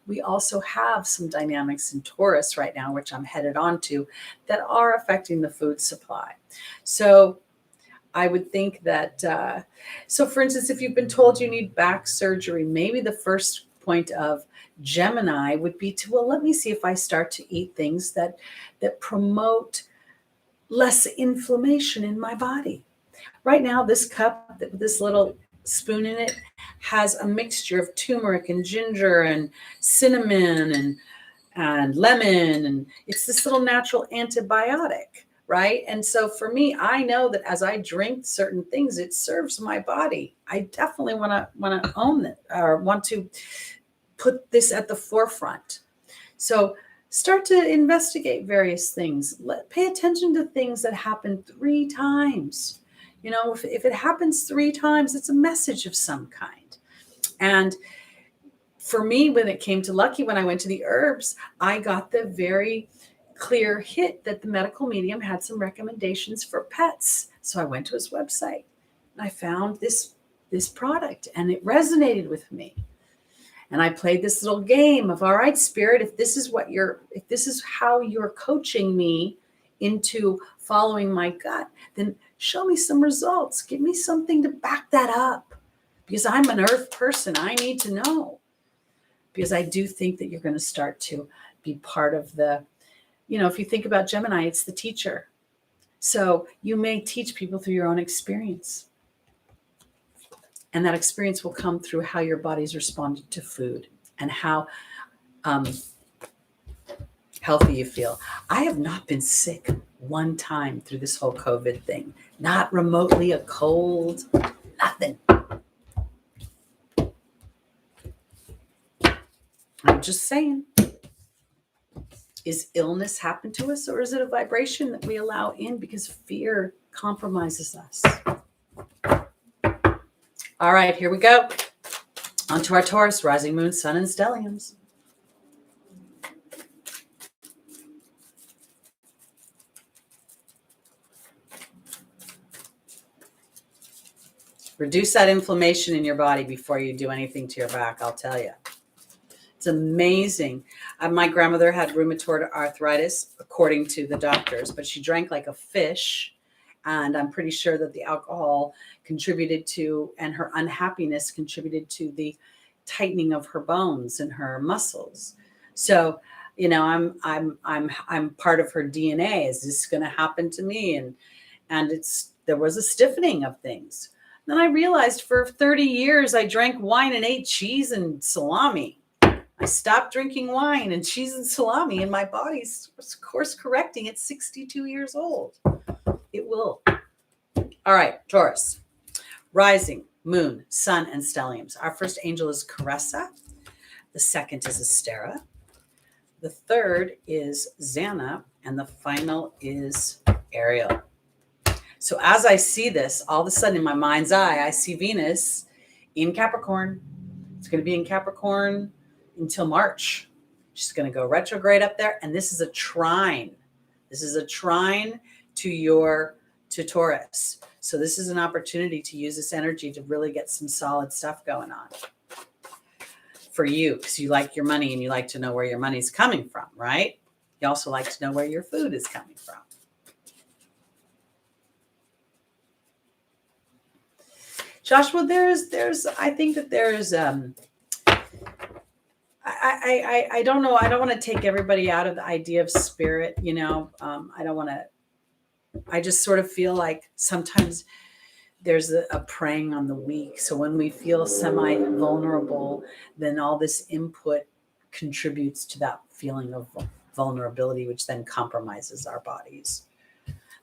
we also have some dynamics in Taurus right now, which I'm headed on to, that are affecting the food supply. So I would think that, so for instance, if you've been told you need back surgery, maybe the first point of Gemini would be to, well, let me see if I start to eat things that promote less inflammation in my body. Right now, this cup, this little spoon in it, has a mixture of turmeric and ginger and cinnamon and lemon, and it's this little natural antibiotic, right? And so for me, I know that as I drink certain things, it serves my body. I definitely want to own it, or want to put this at the forefront. So start to investigate various things. Pay attention to things that happen 3 times. If it happens 3 times, it's a message of some kind. And for me, when it came to lucky, when I went to the herbs, I got the very clear hit that the medical medium had some recommendations for pets. So I went to his website and I found this product, and it resonated with me. And I played this little game of, all right, Spirit, if this is how you're coaching me into following my gut, then show me some results. Give me something to back that up, because I'm an earth person. I need to know, because I do think that you're going to start to be part of the, if you think about Gemini, it's the teacher. So you may teach people through your own experience. And that experience will come through how your body's responded to food and how healthy you feel. I have not been sick one time through this whole COVID thing. Not remotely a cold, nothing. I'm just saying. Is illness happen to us, or is it a vibration that we allow in because fear compromises us? All right, here we go. On to our Taurus, rising moon, sun, and stelliums. Reduce that inflammation in your body before you do anything to your back, I'll tell you. It's amazing. My grandmother had rheumatoid arthritis, according to the doctors, but she drank like a fish. And I'm pretty sure that the alcohol contributed to, and her unhappiness contributed to the tightening of her bones and her muscles. So, you know, I'm part of her DNA. Is this going to happen to me? And there was a stiffening of things. Then I realized for 30 years I drank wine and ate cheese and salami. I stopped drinking wine and cheese and salami, and my body's course correcting at 62 years old. It will. All right, Taurus. Rising, moon, sun, and stelliums. Our first angel is Caressa. The second is Astera. The third is Xana. And the final is Ariel. So as I see this, all of a sudden in my mind's eye, I see Venus in Capricorn. It's going to be in Capricorn until March. She's going to go retrograde up there. And this is a trine. This is a trine to Taurus. So this is an opportunity to use this energy to really get some solid stuff going on for you, because you like your money and you like to know where your money's coming from, right? You also like to know where your food is coming from. Joshua, I think that there's, I don't know. I don't want to take everybody out of the idea of spirit, you know. I just sort of feel like sometimes there's a preying on the weak. So when we feel semi-vulnerable, then all this input contributes to that feeling of vulnerability, which then compromises our bodies.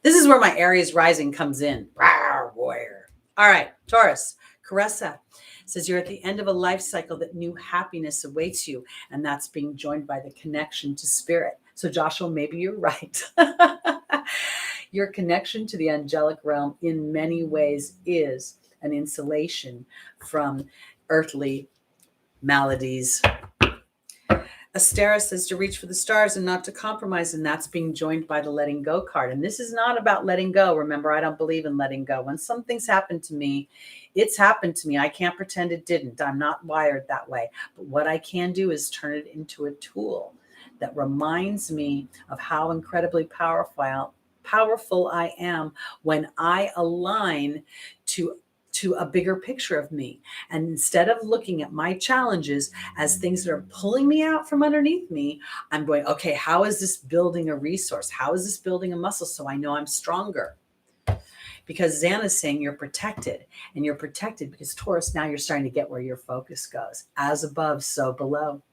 This is where my Aries rising comes in. Rawr, warrior. All right, Taurus, Caressa says you're at the end of a life cycle that new happiness awaits you, and that's being joined by the connection to spirit. So Joshua, maybe you're right. Your connection to the angelic realm in many ways is an insulation from earthly maladies. Astera says to reach for the stars and not to compromise, and that's being joined by the letting go card. And this is not about letting go. Remember, I don't believe in letting go. When something's happened to me, it's happened to me. I can't pretend it didn't. I'm not wired that way. But what I can do is turn it into a tool that reminds me of how incredibly powerful I am when I align to a bigger picture of me. And instead of looking at my challenges as things that are pulling me out from underneath me, I'm going, okay, how is this building a resource? How is this building a muscle so I know I'm stronger? Because Xana's saying you're protected, and you're protected because Taurus, now you're starting to get where your focus goes. As above, so below.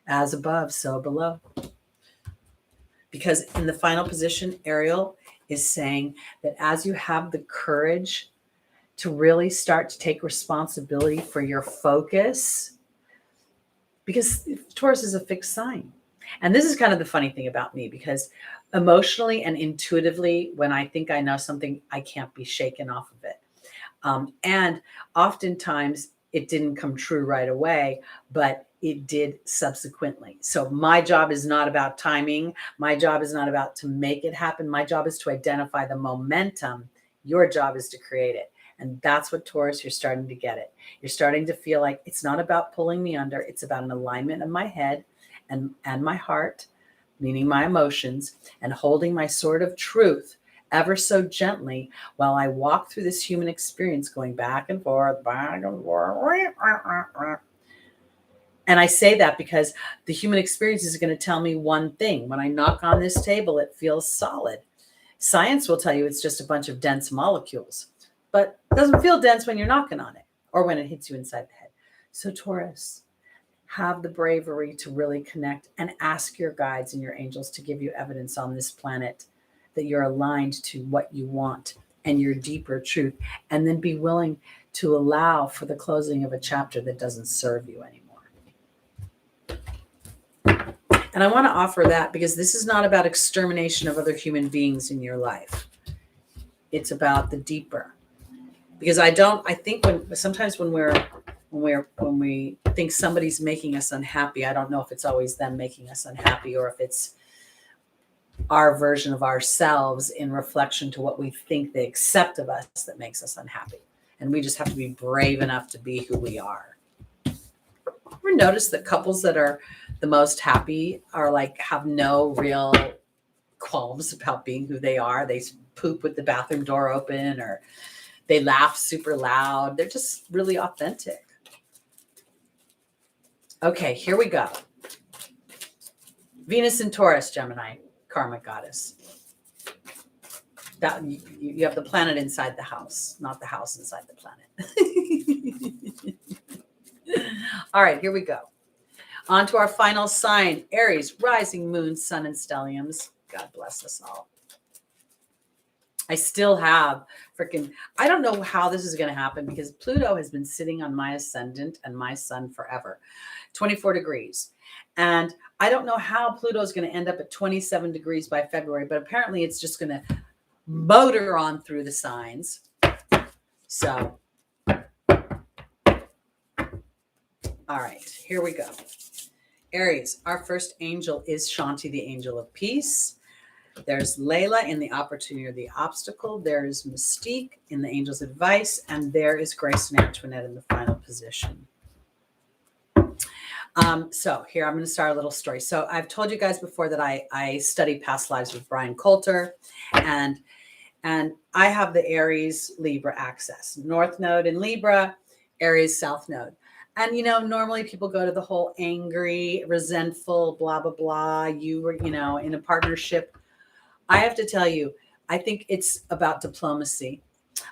As above, so below. Because in the final position, Ariel is saying that as you have the courage to really start to take responsibility for your focus, because Taurus is a fixed sign. And this is kind of the funny thing about me, because emotionally and intuitively, when I think I know something, I can't be shaken off of it. And oftentimes it didn't come true right away, but it did subsequently. So my job is not about timing. My job is not about to make it happen. My job is to identify the momentum. Your job is to create it. And that's what, Taurus, you're starting to get it. You're starting to feel like it's not about pulling me under. It's about an alignment of my head and my heart, meaning my emotions, and holding my sword of truth ever so gently while I walk through this human experience, going back and forth, back and forth. And I say that because the human experience is going to tell me one thing. When I knock on this table, it feels solid. Science will tell you it's just a bunch of dense molecules, but it doesn't feel dense when you're knocking on it or when it hits you inside the head. So Taurus, have the bravery to really connect and ask your guides and your angels to give you evidence on this planet that you're aligned to what you want and your deeper truth, and then be willing to allow for the closing of a chapter that doesn't serve you anymore. And I want to offer that because this is not about extermination of other human beings in your life. It's about the deeper. Because I think sometimes when we think somebody's making us unhappy, I don't know if it's always them making us unhappy or if it's our version of ourselves in reflection to what we think they accept of us that makes us unhappy. And we just have to be brave enough to be who we are. Ever notice that couples that are the most happy are like have no real qualms about being who they are? They poop with the bathroom door open, or they laugh super loud. They're just really authentic. Okay, here we go. Venus in Taurus, Gemini, karmic goddess. That you have the planet inside the house, not the house inside the planet. All right, here we go. On to our final sign, Aries, rising moon, sun, and stelliums. God bless us all. I still have I don't know how this is going to happen because Pluto has been sitting on my ascendant and my sun forever, 24 degrees. And I don't know how Pluto is going to end up at 27 degrees by February, but apparently it's just going to motor on through the signs. So, all right, here we go. Aries, our first angel is Shanti, the angel of peace. There's Layla in the opportunity or the obstacle. There's Mystique in the angel's advice. And there is Grace and Antoinette in the final position. So here, I'm going to start a little story. So I've told you guys before that I studied past lives with Brian Coulter. And I have the Aries Libra access. North node in Libra, Aries South node. And, normally people go to the whole angry, resentful, blah, blah, blah. You were, in a partnership. I have to tell you, I think it's about diplomacy.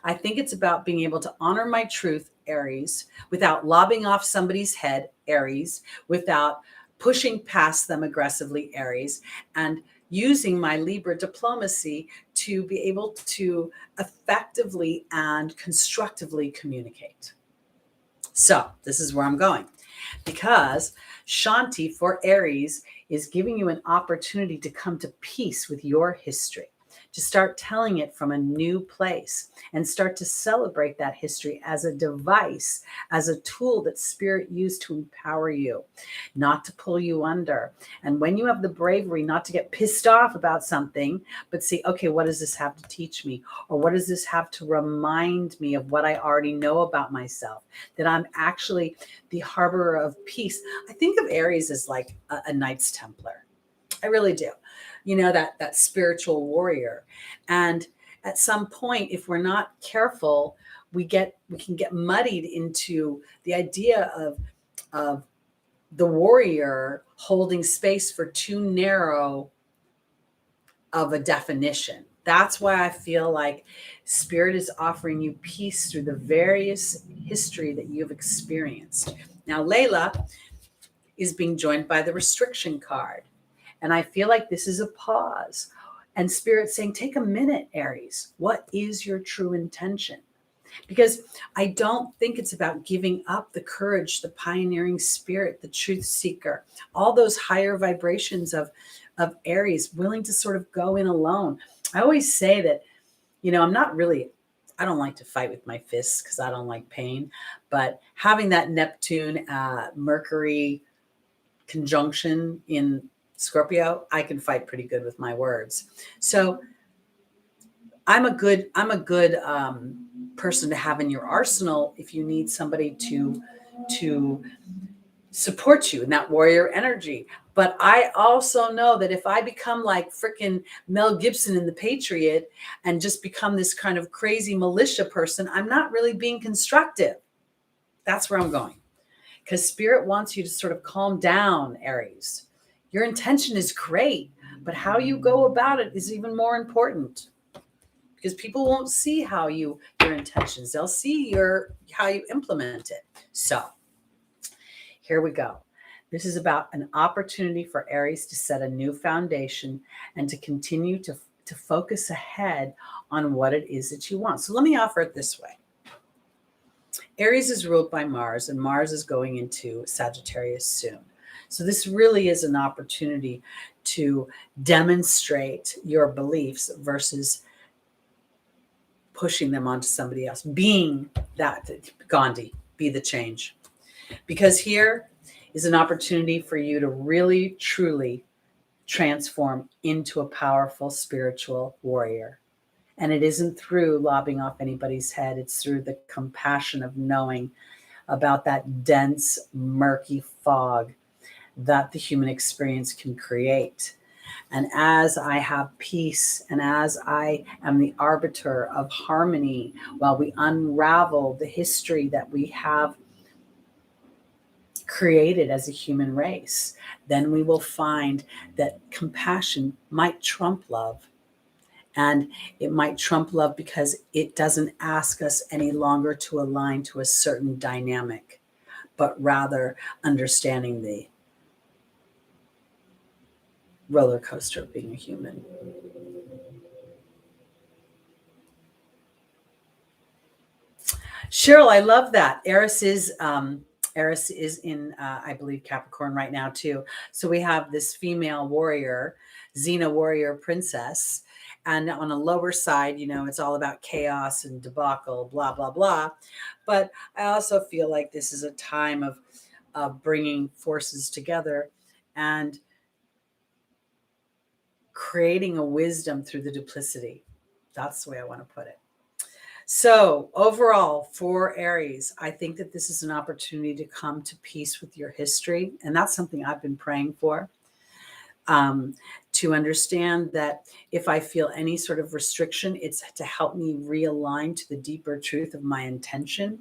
I think it's about being able to honor my truth, Aries, without lobbing off somebody's head, Aries, without pushing past them aggressively, Aries, and using my Libra diplomacy to be able to effectively and constructively communicate. So this is where I'm going, because Shanti for Aries is giving you an opportunity to come to peace with your history, to start telling it from a new place and start to celebrate that history as a device, as a tool that Spirit used to empower you, not to pull you under. And when you have the bravery not to get pissed off about something, but see, okay, what does this have to teach me? Or what does this have to remind me of what I already know about myself? That I'm actually the harborer of peace. I think of Aries as like a Knights Templar. I really do. That spiritual warrior. And at some point, if we're not careful, we can get muddied into the idea of the warrior holding space for too narrow of a definition. That's why I feel like Spirit is offering you peace through the various history that you've experienced. Now, Layla is being joined by the restriction card. And I feel like this is a pause. And Spirit's saying, take a minute, Aries. What is your true intention? Because I don't think it's about giving up the courage, the pioneering spirit, the truth seeker, all those higher vibrations of Aries, willing to sort of go in alone. I always say that, I don't like to fight with my fists because I don't like pain. But having that Neptune, Mercury conjunction in Scorpio, I can fight pretty good with my words. So I'm a good person to have in your arsenal if you need somebody to support you in that warrior energy. But I also know that if I become like freaking Mel Gibson in The Patriot and just become this kind of crazy militia person, I'm not really being constructive. That's where I'm going. Because Spirit wants you to sort of calm down, Aries. Your intention is great, but how you go about it is even more important, because people won't see your intentions. They'll see how you implement it. So here we go. This is about an opportunity for Aries to set a new foundation and to continue to focus ahead on what it is that you want. So let me offer it this way. Aries is ruled by Mars, and Mars is going into Sagittarius soon. So this really is an opportunity to demonstrate your beliefs versus pushing them onto somebody else. Being that, Gandhi, be the change. Because here is an opportunity for you to really, truly transform into a powerful spiritual warrior. And it isn't through lobbing off anybody's head. It's through the compassion of knowing about that dense, murky fog that the human experience can create. And as I have peace and as I am the arbiter of harmony, while we unravel the history that we have created as a human race, then we will find that compassion might trump love. And it might trump love because it doesn't ask us any longer to align to a certain dynamic, but rather understanding the roller coaster of being a human. Cheryl, I love that. Eris is in, I believe, Capricorn right now too. So we have this female warrior, Xena warrior princess. And on a lower side, it's all about chaos and debacle, blah, blah, blah. But I also feel like this is a time of bringing forces together and creating a wisdom through the duplicity. That's the way I want to put it. So overall, for Aries, I think that this is an opportunity to come to peace with your history. And that's something I've been praying for. To understand that if I feel any sort of restriction, it's to help me realign to the deeper truth of my intention,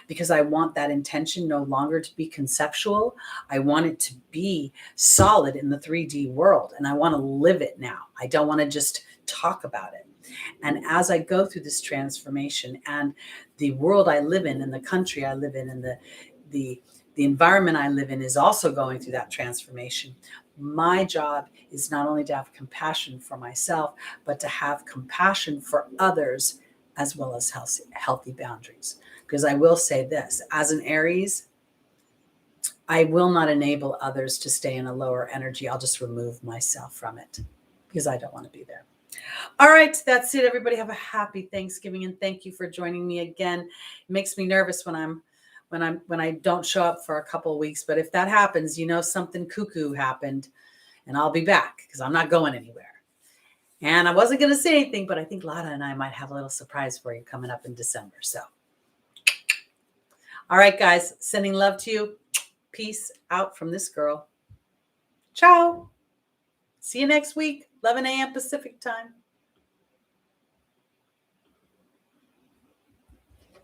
because I want that intention no longer to be conceptual. I want it to be solid in the 3D world, and I want to live it now. I don't want to just talk about it. And as I go through this transformation, and the world I live in, and the country I live in, and the environment I live in is also going through that transformation, my job is not only to have compassion for myself, but to have compassion for others, as well as healthy boundaries. Because I will say this, as an Aries, I will not enable others to stay in a lower energy. I'll just remove myself from it because I don't want to be there. All right, that's it. Everybody have a happy Thanksgiving, and thank you for joining me again. It makes me nervous when I don't show up for a couple of weeks, but if that happens, something cuckoo happened, and I'll be back because I'm not going anywhere. And I wasn't going to say anything, but I think Lada and I might have a little surprise for you coming up in December. So, all right, guys, sending love to you. Peace out from this girl. Ciao. See you next week, 11 a.m. Pacific time.